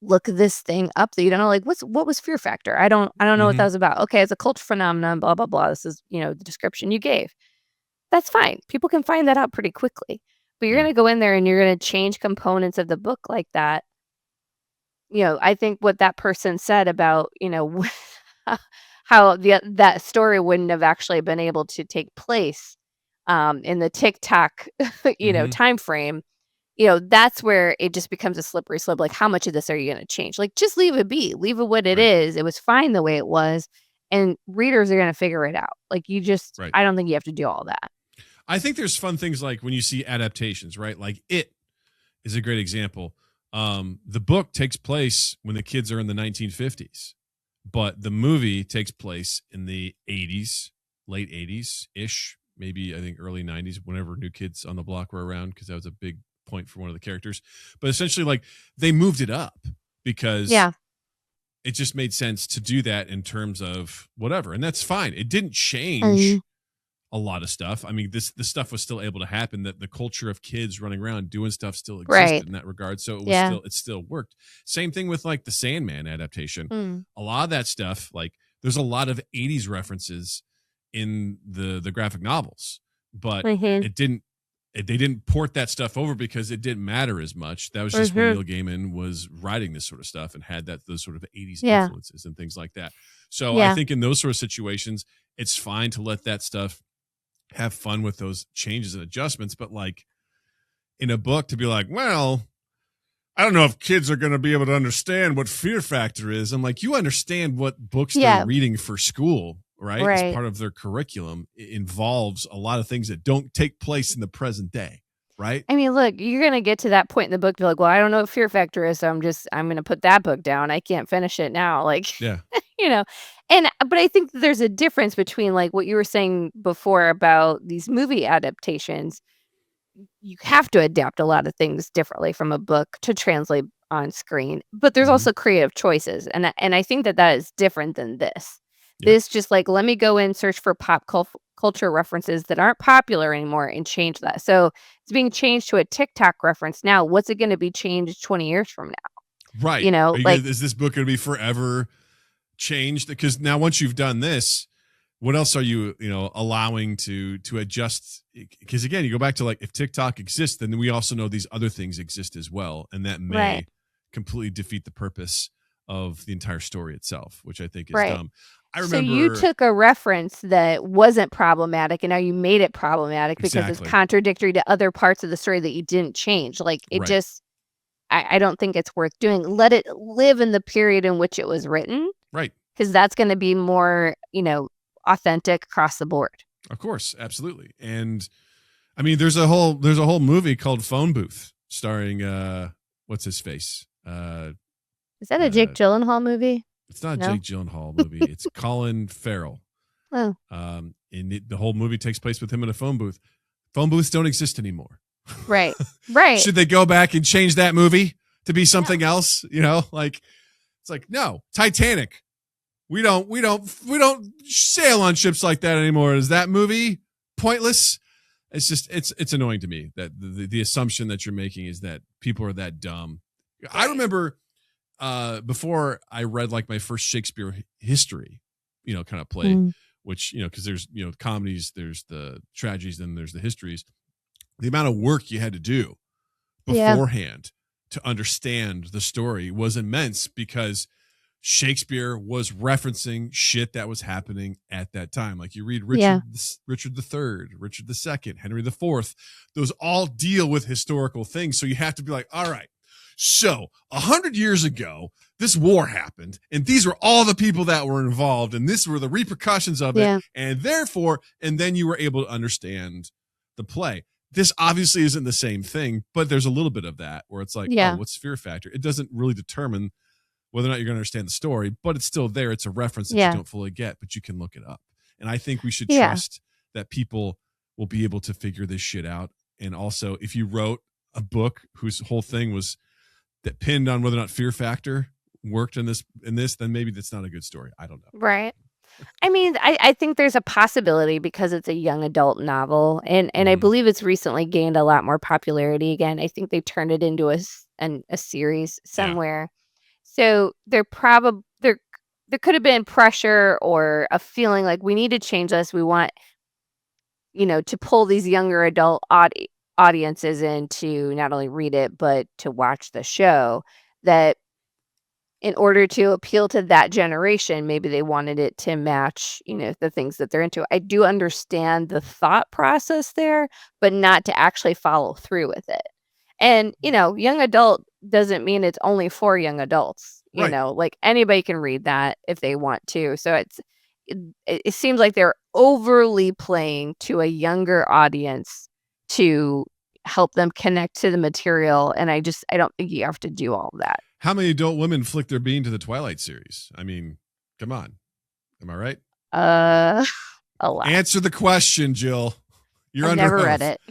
look this thing up that you don't know, like what was Fear Factor? I don't know what that was about. Okay, it's a culture phenomenon, blah blah blah. This is, the description you gave. That's fine. People can find that out pretty quickly. But you're going to go in there and you're going to change components of the book like that. I think what that person said about, how that story wouldn't have actually been able to take place in the TikTok, time frame. That's where it just becomes a slippery slope. Like, how much of this are you going to change? Like, just leave it be. Leave it what it is. It was fine the way it was. And readers are going to figure it out. Like, I don't think you have to do all that. I think there's fun things like when you see adaptations, right? Like It is a great example. The book takes place when the kids are in the 1950s, but the movie takes place in the 80s, late 80s-ish, maybe I think early 90s, whenever New Kids on the Block were around, because that was a big point for one of the characters. But essentially, like, they moved it up because it just made sense to do that in terms of whatever, and that's fine. It didn't change a lot of stuff. I mean, this stuff was still able to happen. That the culture of kids running around doing stuff still existed in that regard. So it was it still worked. Same thing with like the Sandman adaptation. A lot of that stuff, like there's a lot of 80s references in the graphic novels, but they didn't port that stuff over because it didn't matter as much. That was just when Neil Gaiman was writing this sort of stuff and had those sort of 80s influences and things like that. So I think in those sort of situations, it's fine to let that stuff have fun with those changes and adjustments. But like in a book to be like, well, I don't know if kids are going to be able to understand what Fear Factor is. I'm like, you understand what books they're reading for school, right? As part of their curriculum. It involves a lot of things that don't take place in the present day. right? I mean, look, you're going to get to that point in the book. You're like, well, I don't know what Fear Factor is. So I'm going to put that book down. I can't finish it now. Like, Yeah. you know, but I think there's a difference between like what you were saying before about these movie adaptations. You have to adapt a lot of things differently from a book to translate on screen, but there's Mhm. also creative choices. And I think that is different than this. Yeah. This just like, let me go and search for culture references that aren't popular anymore and change that. So it's being changed to a TikTok reference now. What's it going to be changed 20 years from now? Right. You know, like, is this book going to be forever changed? Because now once you've done this, what else are you allowing to adjust? Because again, you go back to like, if TikTok exists, then we also know these other things exist as well, and that may right. completely defeat the purpose of the entire story itself, which I think is Right. dumb. I So remember you took a reference that wasn't problematic and now you made it problematic because it's exactly contradictory to other parts of the story that you didn't change. Like it right, just, I don't think it's worth doing. Let it live in the period in which it was written, right. because that's going to be more, authentic across the board. Of course, absolutely. And I mean, there's a whole movie called Phone Booth starring what's his face? Is that a Jake Gyllenhaal movie? It's not a No? Jake Gyllenhaal movie. It's Colin Farrell. Oh, And the whole movie takes place with him in a phone booth. Phone booths don't exist anymore. right. Right. Should they go back and change that movie to be something else? Like it's like, no, Titanic. We don't sail on ships like that anymore. Is that movie pointless? It's just it's annoying to me that the assumption that you're making is that people are that dumb. Right. I remember before I read like my first Shakespeare history, kind of play, which, because there's, comedies, there's the tragedies, then there's the histories. The amount of work you had to do beforehand to understand the story was immense because Shakespeare was referencing shit that was happening at that time. Like you read Richard III, Richard II, Henry IV, those all deal with historical things. So you have to be like, all right, so 100 years ago, this war happened, and these were all the people that were involved, and this were the repercussions of it, and therefore, and then you were able to understand the play. This obviously isn't the same thing, but there's a little bit of that where it's like, oh, what's fear factor? It doesn't really determine whether or not you're going to understand the story, but it's still there. It's a reference that you don't fully get, but you can look it up. And I think we should trust that people will be able to figure this shit out. And also, if you wrote a book whose whole thing was that pinned on whether or not fear factor worked in this, then maybe that's not a good story. I don't know. Right. I mean, I think there's a possibility because it's a young adult novel, and I believe it's recently gained a lot more popularity again. I think they turned it into a series somewhere. So there could have been pressure or a feeling like we need to change this. We want, to pull these younger adult audiences in to not only read it, but to watch the show, that in order to appeal to that generation, maybe they wanted it to match, the things that they're into. I do understand the thought process there, but not to actually follow through with it. And, young adult doesn't mean it's only for young adults. Right. Like anybody can read that if they want to. So it seems like they're overly playing to a younger audience to help them connect to the material. And I don't think you have to do all of that. How many adult women flick their bean to the Twilight series? I mean, come on. Am I right? A lot. Answer the question, Jill. You're under never oath. read it.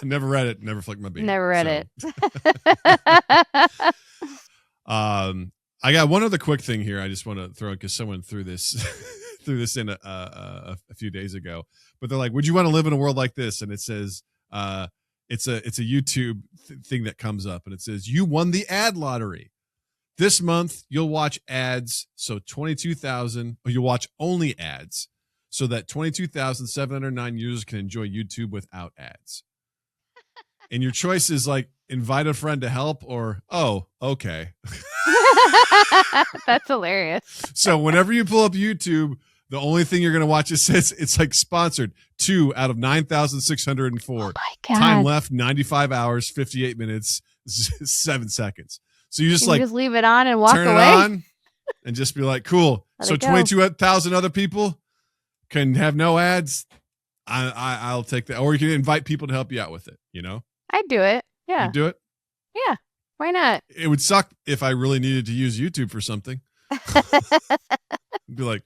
Never read it. Never flicked my bean. Never read it. I got one other quick thing here. I just want to throw because someone threw this in a few days ago. But they're like, "Would you want to live in a world like this?" And it says, it's a YouTube thing that comes up, and it says, "You won the ad lottery. This month you'll watch ads, so 22,000. Or you'll watch only ads." So that 22,709 users can enjoy YouTube without ads. And your choice is like invite a friend to help or, oh, okay. That's hilarious. So whenever you pull up YouTube, the only thing you're going to watch, it says it's like sponsored 2 out of 9,604. Oh my God. Time left 95 hours, 58 minutes, 7 seconds. So you just just leave it on and walk turn away. It on and just be like, cool. Let so it go. 22,000 other people can have no ads. I'll take that. Or you can invite people to help you out with it. You know, I'd do it. Yeah. you do it. Yeah. Why not? It would suck if I really needed to use YouTube for something. Be like,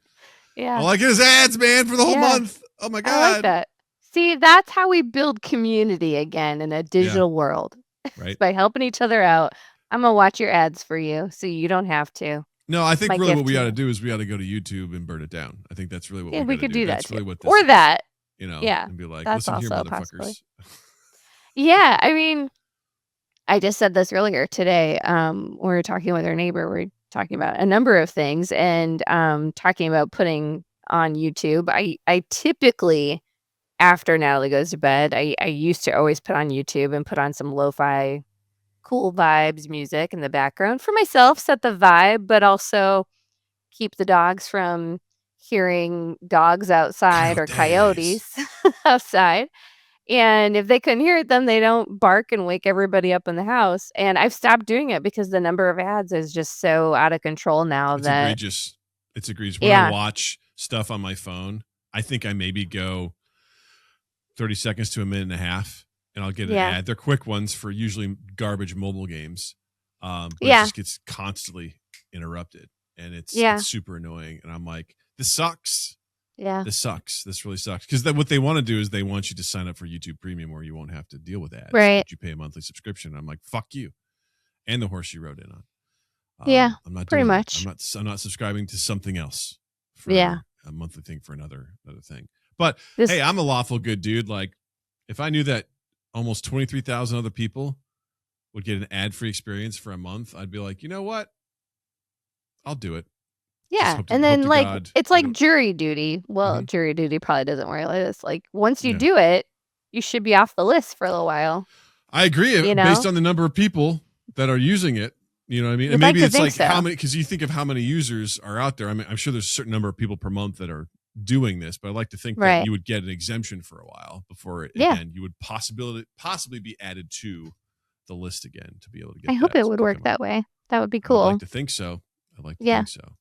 Yeah. all I get is ads, man, for the whole month. Oh my God. I like that. See, that's how we build community again in a digital world. Right. By helping each other out. I'm going to watch your ads for you so you don't have to. No, I think My really gift what we to ought to you. do is we ought to go to YouTube and burn it down. I think that's really what we could do that That's too. really what this Or is, that. you know, Yeah, and be like, that's listen here, also a motherfuckers. possibility. Yeah, I mean, I just said this earlier today. We were talking with our neighbor. We were talking about a number of things and talking about putting on YouTube. I typically, after Natalie goes to bed, I used to always put on YouTube and put on some lo-fi, cool vibes music in the background for myself, set the vibe, but also keep the dogs from hearing dogs outside or coyotes outside. And if they couldn't hear it, then they don't bark and wake everybody up in the house. And I've stopped doing it because the number of ads is just so out of control now It's that egregious. It's egregious. When I watch stuff on my phone, I think I maybe go 30 seconds to a minute and a half, and I'll get an ad. They're quick ones for usually garbage mobile games. But it just gets constantly interrupted, and it's super annoying. And I'm like, this sucks. Yeah. This sucks. This really sucks. Because what they want to do is they want you to sign up for YouTube Premium where you won't have to deal with ads. Right. But you pay a monthly subscription. I'm like, fuck you. And the horse you rode in on. I'm not pretty doing much. that. I'm not subscribing to something else for a monthly thing for another thing. But hey, I'm a lawful good dude. Like, if I knew that almost 23,000 other people would get an ad-free experience for a month, I'd be like, you know what? I'll do it. Yeah, and then like it's like jury duty. Well, jury duty probably doesn't work like this. Like once you do it, you should be off the list for a little while. I agree. Based on the number of people that are using it, you know what I mean? And maybe it's like how many, because you think of how many users are out there. I mean, I'm sure there's a certain number of people per month that are doing this, but I'd like to think that you would get an exemption for a while before again, you would possibly be added to the list again to be able to get. I hope it would work that way. That would be cool. I'd like to think so. I'd like to think so.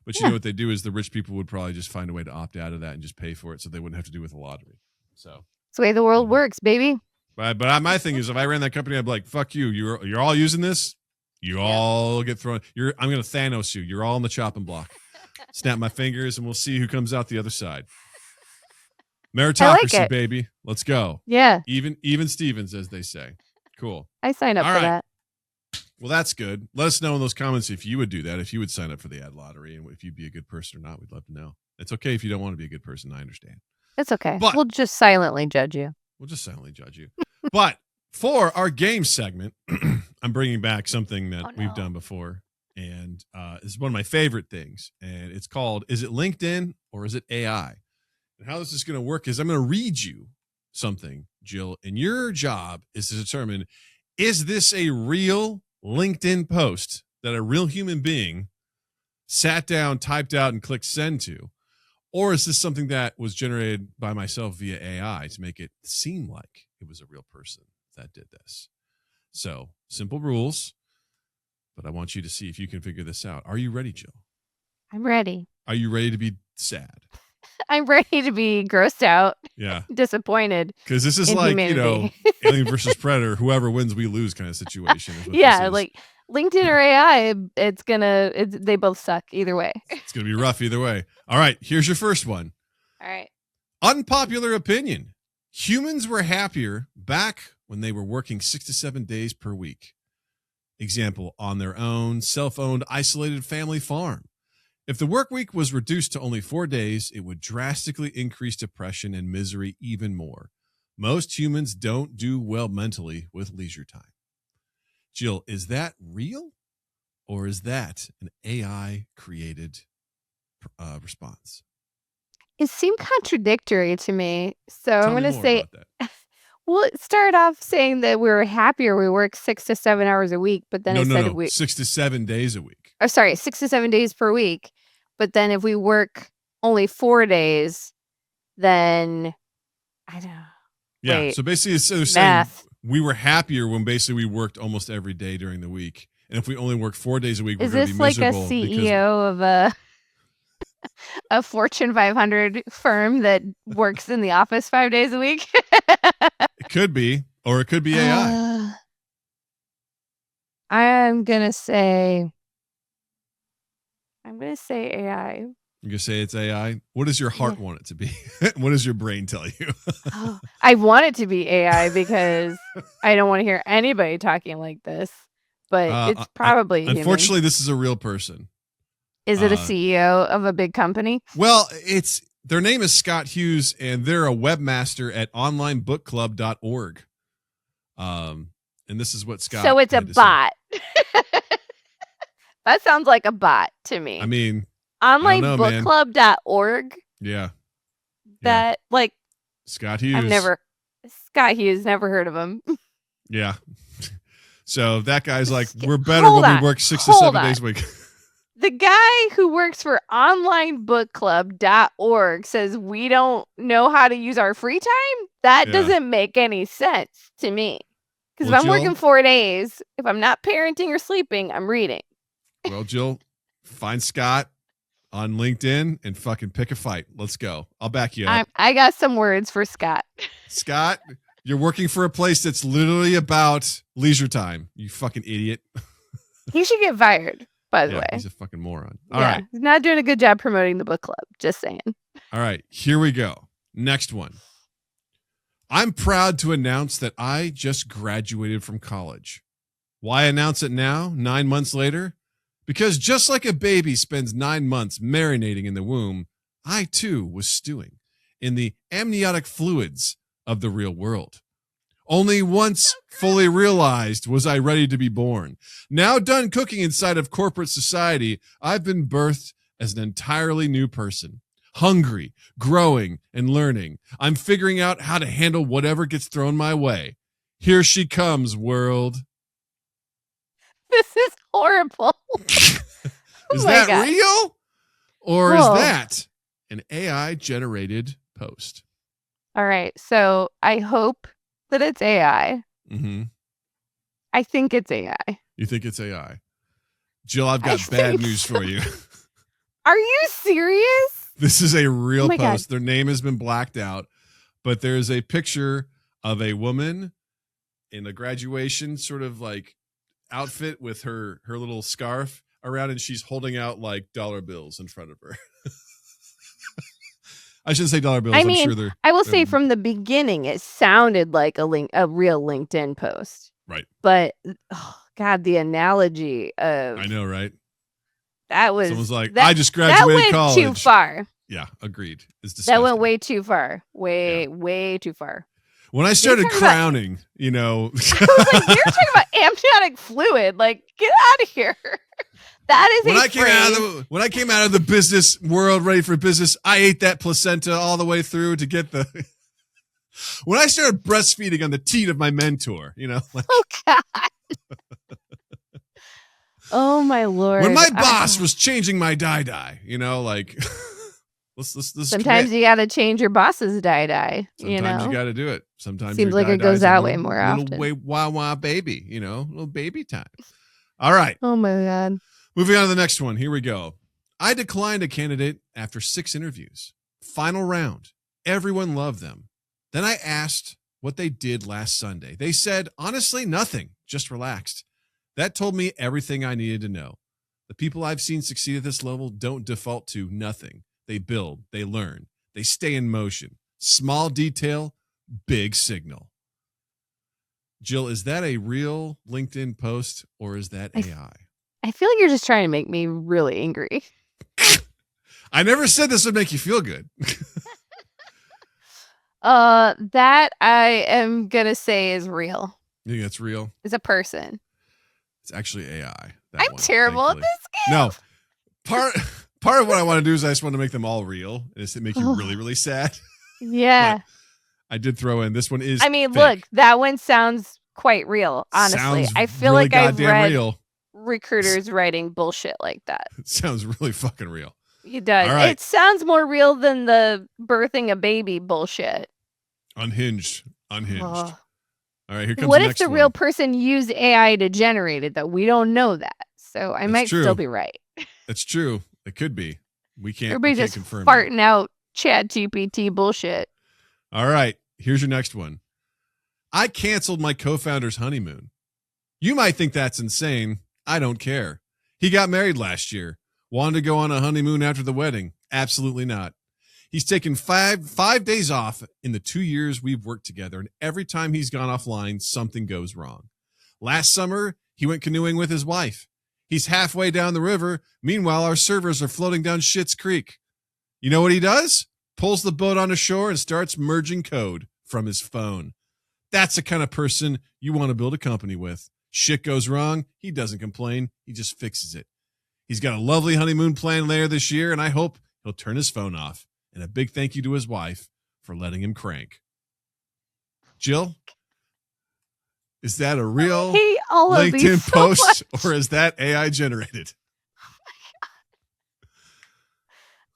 But you know what they do is the rich people would probably just find a way to opt out of that and just pay for it, so they wouldn't have to do with the lottery. So it's the way the world works, baby. But my thing is, if I ran that company, I'd be like, "Fuck you! You're all using this. You all get thrown. I'm gonna Thanos you. You're all on the chopping block. Snap my fingers, and we'll see who comes out the other side. Meritocracy, baby. Let's go. Yeah. Even Stevens, as they say. Cool. I sign up for that. Well, that's good. Let us know in those comments if you would do that, if you would sign up for the ad lottery, and if you'd be a good person or not. We'd love to know. It's okay if you don't want to be a good person. I understand. It's okay. But we'll just silently judge you. But for our game segment, I'm bringing back something that we've done before, and it's one of my favorite things, and it's called, is it LinkedIn or is it AI? And how this is going to work is I'm going to read you something, Jill, and your job is to determine, is this a real LinkedIn post that a real human being sat down, typed out, and clicked send to? Or is this something that was generated by myself via AI to make it seem like it was a real person that did this? So, simple rules, but I want you to see if you can figure this out. Are you ready, Jill? I'm ready. Are you ready to be sad? I'm ready to be grossed out. Yeah. Disappointed. Because this is like, humanity. Alien versus Predator, whoever wins, we lose kind of situation. Yeah, like LinkedIn or AI, they both suck either way. It's going to be rough either way. All right, here's your first one. All right. Unpopular opinion. Humans were happier back when they were working 6 to 7 days per week. Example, on their own, self-owned, isolated family farm. If the work week was reduced to only 4 days, it would drastically increase depression and misery even more. Most humans don't do well mentally with leisure time. Jill, is that real, or is that an AI-created response? It seemed contradictory to me, so I'm going to say, well, it started off saying that we were happier. We work 6 to 7 hours a week, but then 6 to 7 days a week. Oh, sorry, 6 to 7 days per week. But then if we work only 4 days, then I don't know. Yeah. Wait, so basically, they're saying we were happier when basically we worked almost every day during the week, and if we only work 4 days a week, we're going to be miserable. Is this like a CEO of a? a Fortune 500 firm that works in the office 5 days a week. It could be, or it could be AI. I'm gonna say AI. You can say it's AI. What does your heart want it to be? What does your brain tell you? I want it to be AI because I don't want to hear anybody talking like this. But it's probably unfortunately, this is a real person. Is it a CEO of a big company? Well, their name is Scott Hughes, and they're a webmaster at onlinebookclub.org. And this is what Scott. So it's a bot. That sounds like a bot to me. I mean, onlinebookclub.org. Yeah. That like Scott Hughes. Scott Hughes, never heard of him. Yeah. So that guy's like, we're better when we work 6 to 7 days a week. The guy who works for onlinebookclub.org says we don't know how to use our free time? That doesn't make any sense to me. Because if I'm working 4 days, if I'm not parenting or sleeping, I'm reading. Well, Jill, find Scott on LinkedIn and fucking pick a fight. Let's go. I'll back you up. I got some words for Scott. Scott, you're working for a place that's literally about leisure time. You fucking idiot. He should get fired. By the way, he's a fucking moron. All right. He's not doing a good job promoting the book club. Just saying. All right. Here we go. Next one. I'm proud to announce that I just graduated from college. Why announce it now, 9 months later? Because just like a baby spends 9 months marinating in the womb, I too was stewing in the amniotic fluids of the real world. Only once fully realized was I ready to be born. Now done cooking inside of corporate society, I've been birthed as an entirely new person. Hungry, growing, and learning. I'm figuring out how to handle whatever gets thrown my way. Here she comes, world. This is horrible. Is that real? Or is that an AI-generated post? All right. So I hope that it's AI. Mm-hmm. I think it's AI. You think it's AI? Jill, I've got bad news for you. Are you serious? This is a real post. God. Their name has been blacked out, but there's a picture of a woman in a graduation sort of like outfit with her little scarf around, and she's holding out like dollar bills in front of her. I shouldn't say dollar bills. I'm sure they're. I will say from the beginning, it sounded like a real LinkedIn post. Right. But God, the analogy of. I know, right? That was. Someone's like, I just graduated college. That went too far. Yeah, agreed. It's disgusting. That went way too far. Way too far. When I started crowning, I was like, you're talking about amniotic fluid. Like, get out of here. That is when I came out of the business world, ready for business, I ate that placenta all the way through to get the. When I started breastfeeding on the teat of my mentor, like, oh God. Oh my Lord. When my boss was changing my dye, like. Let's Sometimes you got to change your boss's dye. Sometimes you got to do it. Sometimes seems like it goes that way more often. Little wah baby, little baby time. All right. Oh my God. Moving on to the next one. Here we go. I declined a candidate after 6 interviews. Final round. Everyone loved them. Then I asked what they did last Sunday. They said, honestly, nothing. Just relaxed. That told me everything I needed to know. The people I've seen succeed at this level don't default to nothing. They build, they learn, they stay in motion. Small detail, big signal. Jill, is that a real LinkedIn post or is that AI? I feel like you're just trying to make me really angry. I never said this would make you feel good. That I am going to say is real. You think that's real? It's a person. It's actually AI. I'm terrible at this game. No. Part of what I want to do is I just want to make them all real. And it's to make you really, really sad. Yeah. I did throw in this one is fake. Look, that one sounds quite real, honestly. I feel really like I've read real. Recruiters writing bullshit like that. It sounds really fucking real. It does. Right. It sounds more real than the birthing a baby bullshit. Unhinged. All right, here comes what the if next the one. real person used AI to generate it, though? We don't know that. So I might still be right. It's true. It could be. We can't Everybody's just confirm farting out Chat GPT bullshit. All right. Here's your next one. I canceled my co-founder's honeymoon. You might think that's insane. I don't care. He got married last year. Wanted to go on a honeymoon after the wedding. Absolutely not. He's taken five days off in the 2 years we've worked together, and every time he's gone offline, something goes wrong. Last summer, he went canoeing with his wife. He's halfway down the river. Meanwhile, our servers are floating down Schitt's Creek. You know what he does? Pulls the boat onto shore and starts merging code from his phone. That's the kind of person you want to build a company with. Shit goes wrong. He doesn't complain. He just fixes it. He's got a lovely honeymoon plan later this year, and I hope he'll turn his phone off. And a big thank you to his wife for letting him crank. Jill, is that a real LinkedIn post or is that AI generated?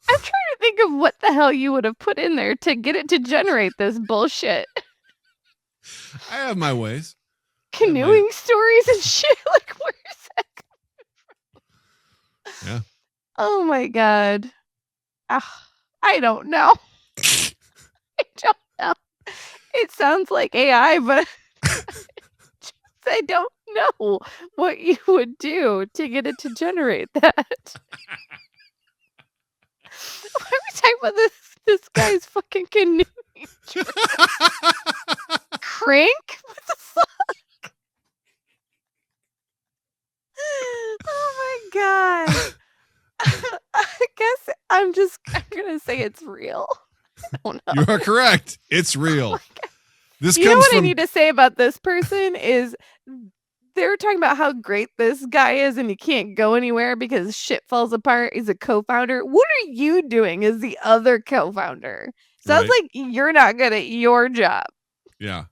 I'm trying to think of what the hell you would have put in there to get it to generate this bullshit. I have my ways. Canoeing stories and shit. Like, where's that coming from? Yeah. Oh my God. I don't know. I don't know. It sounds like AI, but I don't know what you would do to get it to generate that. Why are we talking about this guy's fucking canoeing trip? Crank? What the fuck? Oh my God. I guess I'm gonna say it's real. I don't know. You are correct. It's real. Oh, this you comes know what from... I need to say about this person is they're talking about how great this guy is and he can't go anywhere because shit falls apart. He's a co-founder. What are you doing as the other co-founder? Sounds like you're not good at your job. Yeah.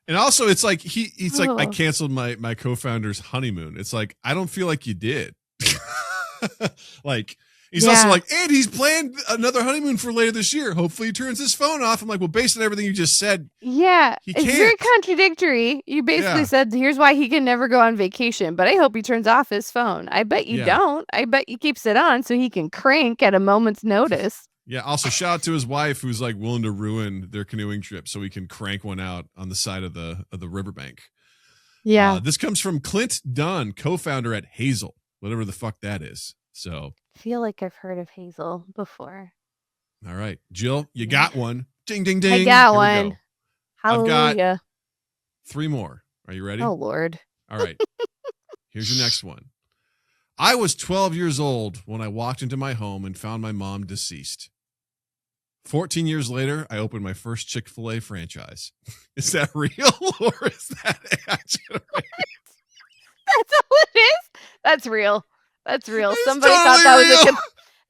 And also it's like he's like, I canceled my co-founder's honeymoon. It's like, I don't feel like you did. Like he's also like, and he's planned another honeymoon for later this year. Hopefully he turns his phone off. I'm like, well, based on everything you just said, it's very contradictory. You basically said, here's why he can never go on vacation, but I hope he turns off his phone. I bet you don't. I bet he keeps it on so he can crank at a moment's notice. Yeah. Also, shout out to his wife who's like willing to ruin their canoeing trip so he can crank one out on the side of the riverbank. Yeah. This comes from Clint Dunn, co-founder at Hazel, whatever the fuck that is. So I feel like I've heard of Hazel before. All right, Jill, you got one. Ding, ding, ding. I got one. Hallelujah. I've got 3 more. Are you ready? Oh, Lord. All right. Here's your next one. I was 12 years old when I walked into my home and found my mom deceased. 14 years later, I opened my first Chick-fil-A franchise. Is that real or is that AI generated? That's all it is? That's real. That's real. It's Somebody totally thought that was real.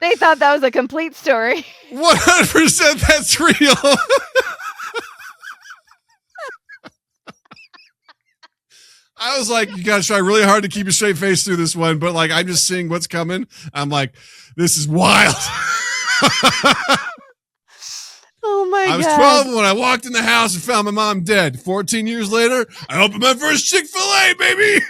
they thought that was a complete story. 100% that's real. I was like, you gotta try really hard to keep a straight face through this one, but like I'm just seeing what's coming. I'm like, this is wild. Oh my God. I was 12 when I walked in the house and found my mom dead. 14 years later, I opened my first Chick-fil-A, baby.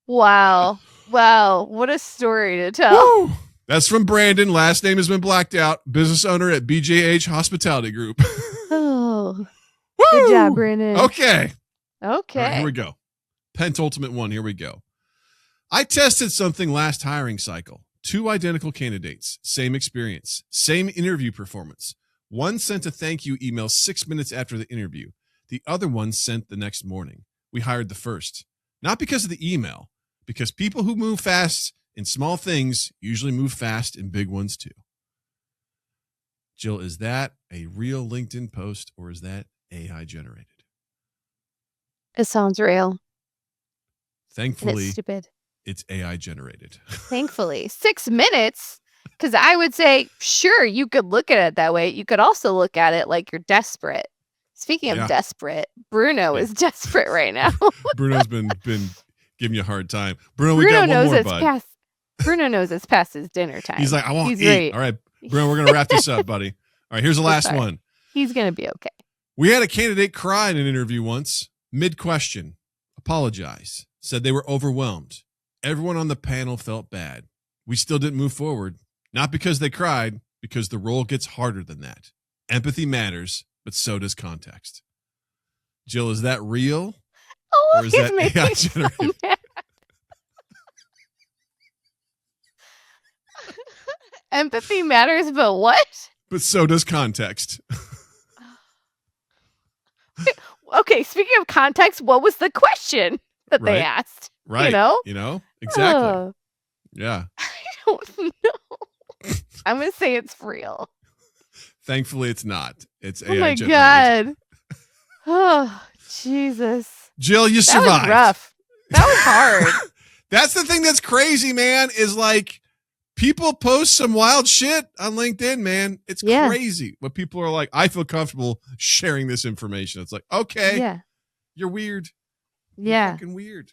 Wow. What a story to tell. Woo. That's from Brandon. Last name has been blacked out. Business owner at BJH Hospitality Group. Oh. Woo. Good job, Brandon. Okay. Okay. All right, here we go. Pentultimate one. Here we go. I tested something last hiring cycle. 2 identical candidates, same experience, same interview performance. One sent a thank you email 6 minutes after the interview. The other one sent the next morning. We hired the first. Not because of the email, because people who move fast in small things usually move fast in big ones too. Jill, is that a real LinkedIn post or is that AI generated? It sounds real. Thankfully, it's stupid. It's AI generated. Thankfully. 6 minutes? Because I would say, sure, you could look at it that way. You could also look at it like you're desperate. Speaking of desperate, Bruno is desperate right now. Bruno's been giving you a hard time. Bruno, we got one more, bud. Bruno knows it's past his dinner time. He's like, I want to eat. Right. All right, Bruno, we're going to wrap this up, buddy. All right, here's the last one. He's going to be okay. We had a candidate cry in an interview once, mid-question, apologize, said they were overwhelmed. Everyone on the panel felt bad. we still didn't move forward. Not because they cried, because the role gets harder than that. Empathy matters, but so does context. Jill, is that real? Oh, Or is he's that making AI me so generated? mad. Empathy matters, but what? But so does context. Okay, speaking of context, what was the question that they Right. asked? Right. You know? Exactly. Oh, Yeah. I don't know. I'm going to say it's real. Thankfully, it's not. It's Oh AI my generated. God. Oh, Jesus. Jill, you That survived. was rough. That was hard. That's the thing that's crazy, man, is like people post some wild shit on LinkedIn, man. It's crazy. But people are like, I feel comfortable sharing this information. It's like, okay, Yeah. you're weird. Yeah. You're fucking weird.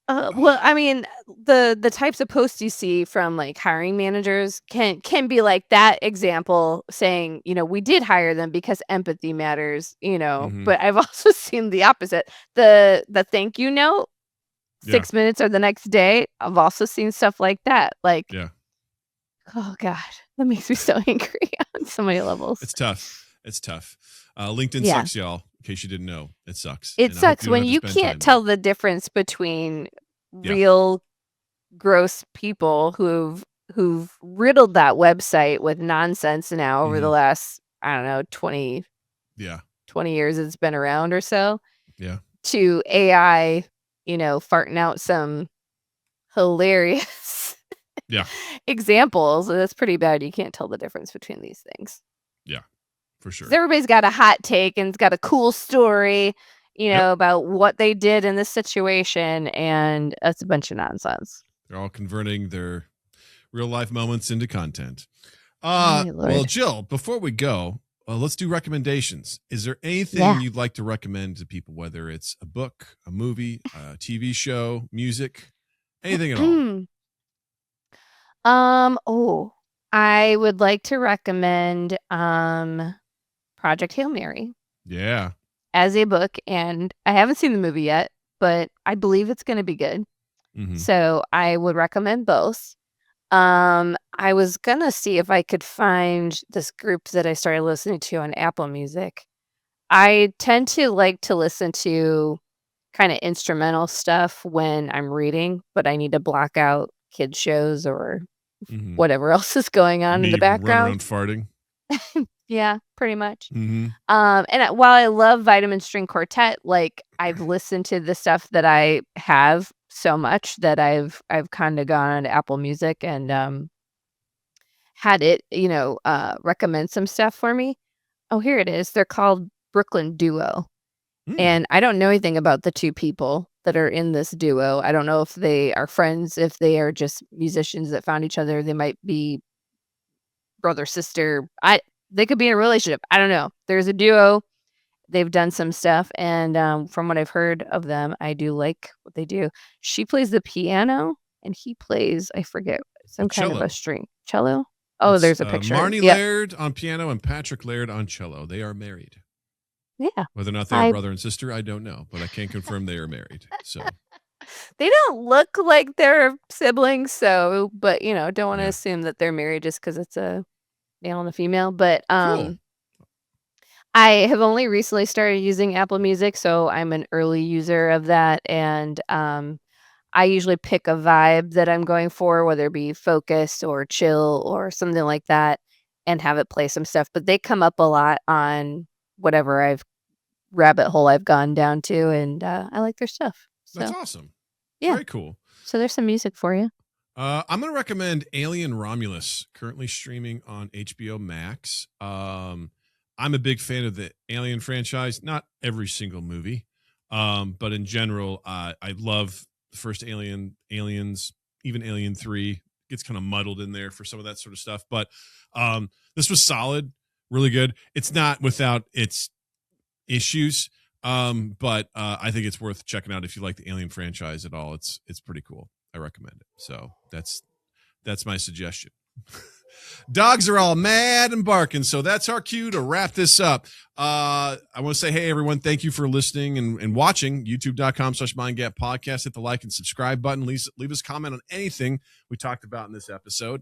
Well, I mean, the types of posts you see from like hiring managers can be like that example saying, we did hire them because empathy matters, Mhm. but I've also seen the opposite. The thank you note, 6 minutes or the next day. I've also seen stuff like that. Like, Yeah. oh God, that makes me so angry on so many levels. It's tough. LinkedIn Yeah. sucks, y'all. In case you didn't know, it sucks. It And I hope sucks don't when have to you spend time can't there. tell the difference between Yeah. real gross people who've riddled that website with nonsense now over the last, I don't know, 20 years it's been around or so. Yeah. To AI, farting out some hilarious examples. That's pretty bad. You can't tell the difference between these things. Yeah, for sure. 'Cause everybody's got a hot take and it's got a cool story, about what they did in this situation, and that's a bunch of nonsense. They're all converting their real life moments into content. Oh, my Lord. Well, Jill, before we go, let's do recommendations. Is there anything you'd like to recommend to people, whether it's a book, a movie, a TV show, music, anything at all? I would like to recommend Project Hail Mary Yeah. as a book, and I haven't seen the movie yet, but I believe it's going to be good. Mhm. So I would recommend both. I was gonna see if I could find this group that I started listening to on Apple Music. I tend to like to listen to kind of instrumental stuff when I'm reading, but I need to block out kids shows or Mhm. whatever else is going on in the Me running background. around farting. Yeah, pretty much. Mhm. While I love Vitamin String Quartet, like I've listened to the stuff that I have so much that I've kind of gone on to Apple Music and had it, recommend some stuff for me. Oh, here it is. They're called Brooklyn Duo. And I don't know anything about the two people that are in this duo. I don't know if they are friends, if they are just musicians that found each other. They might be brother, sister. They could be in a relationship. I don't know. There's a duo. They've done some stuff, and from what I've heard of them, I do like what they do. She plays the piano, and he plays, I forget, some kind of a string. Cello? Oh, there's a picture. Marnie Laird on piano and Patrick Laird on cello. They are married. Yeah. Whether or not they're brother and sister, I don't know, but I can confirm they are married. So they don't look like they're siblings, but don't want to assume that they're married just because it's a male and a female. But cool. I have only recently started using Apple Music, so I'm an early user of that, and I usually pick a vibe that I'm going for, whether it be focused or chill or something like that, and have it play some stuff. But they come up a lot on whatever rabbit hole I've gone down to, and I like their stuff. So, that's awesome. Yeah. Very cool. So there's some music for you. I'm going to recommend Alien Romulus, currently streaming on HBO Max. I'm a big fan of the Alien franchise, not every single movie, but in general, I love the first Aliens, even Alien 3 gets kind of muddled in there for some of that sort of stuff. But this was solid, really good. It's not without its issues, but I think it's worth checking out if you like the Alien franchise at all. It's pretty cool. I recommend it. So that's my suggestion. Dogs are all mad and barking, so that's our cue to wrap this up. I want to say, hey, everyone, thank you for listening and watching. YouTube.com/MindGap Podcast. Hit the like and subscribe button. Leave us a comment on anything we talked about in this episode.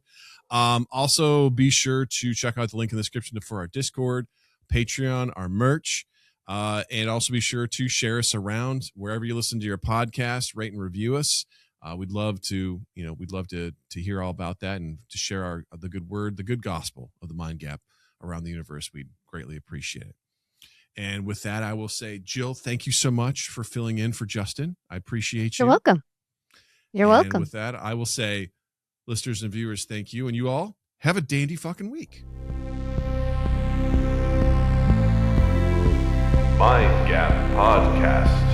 Also, be sure to check out the link in the description for our Discord, Patreon, our merch. And also be sure to share us around wherever you listen to your podcast, rate and review us. We'd love to hear all about that and to share the good word, the good gospel of the Mind Gap around the universe. We'd greatly appreciate it. And with that, I will say, Jill, thank you so much for filling in for Justin. I appreciate you. You're welcome. You're welcome. And with that, I will say, listeners and viewers, thank you. And you all have a dandy fucking week. Mind Gap Podcast.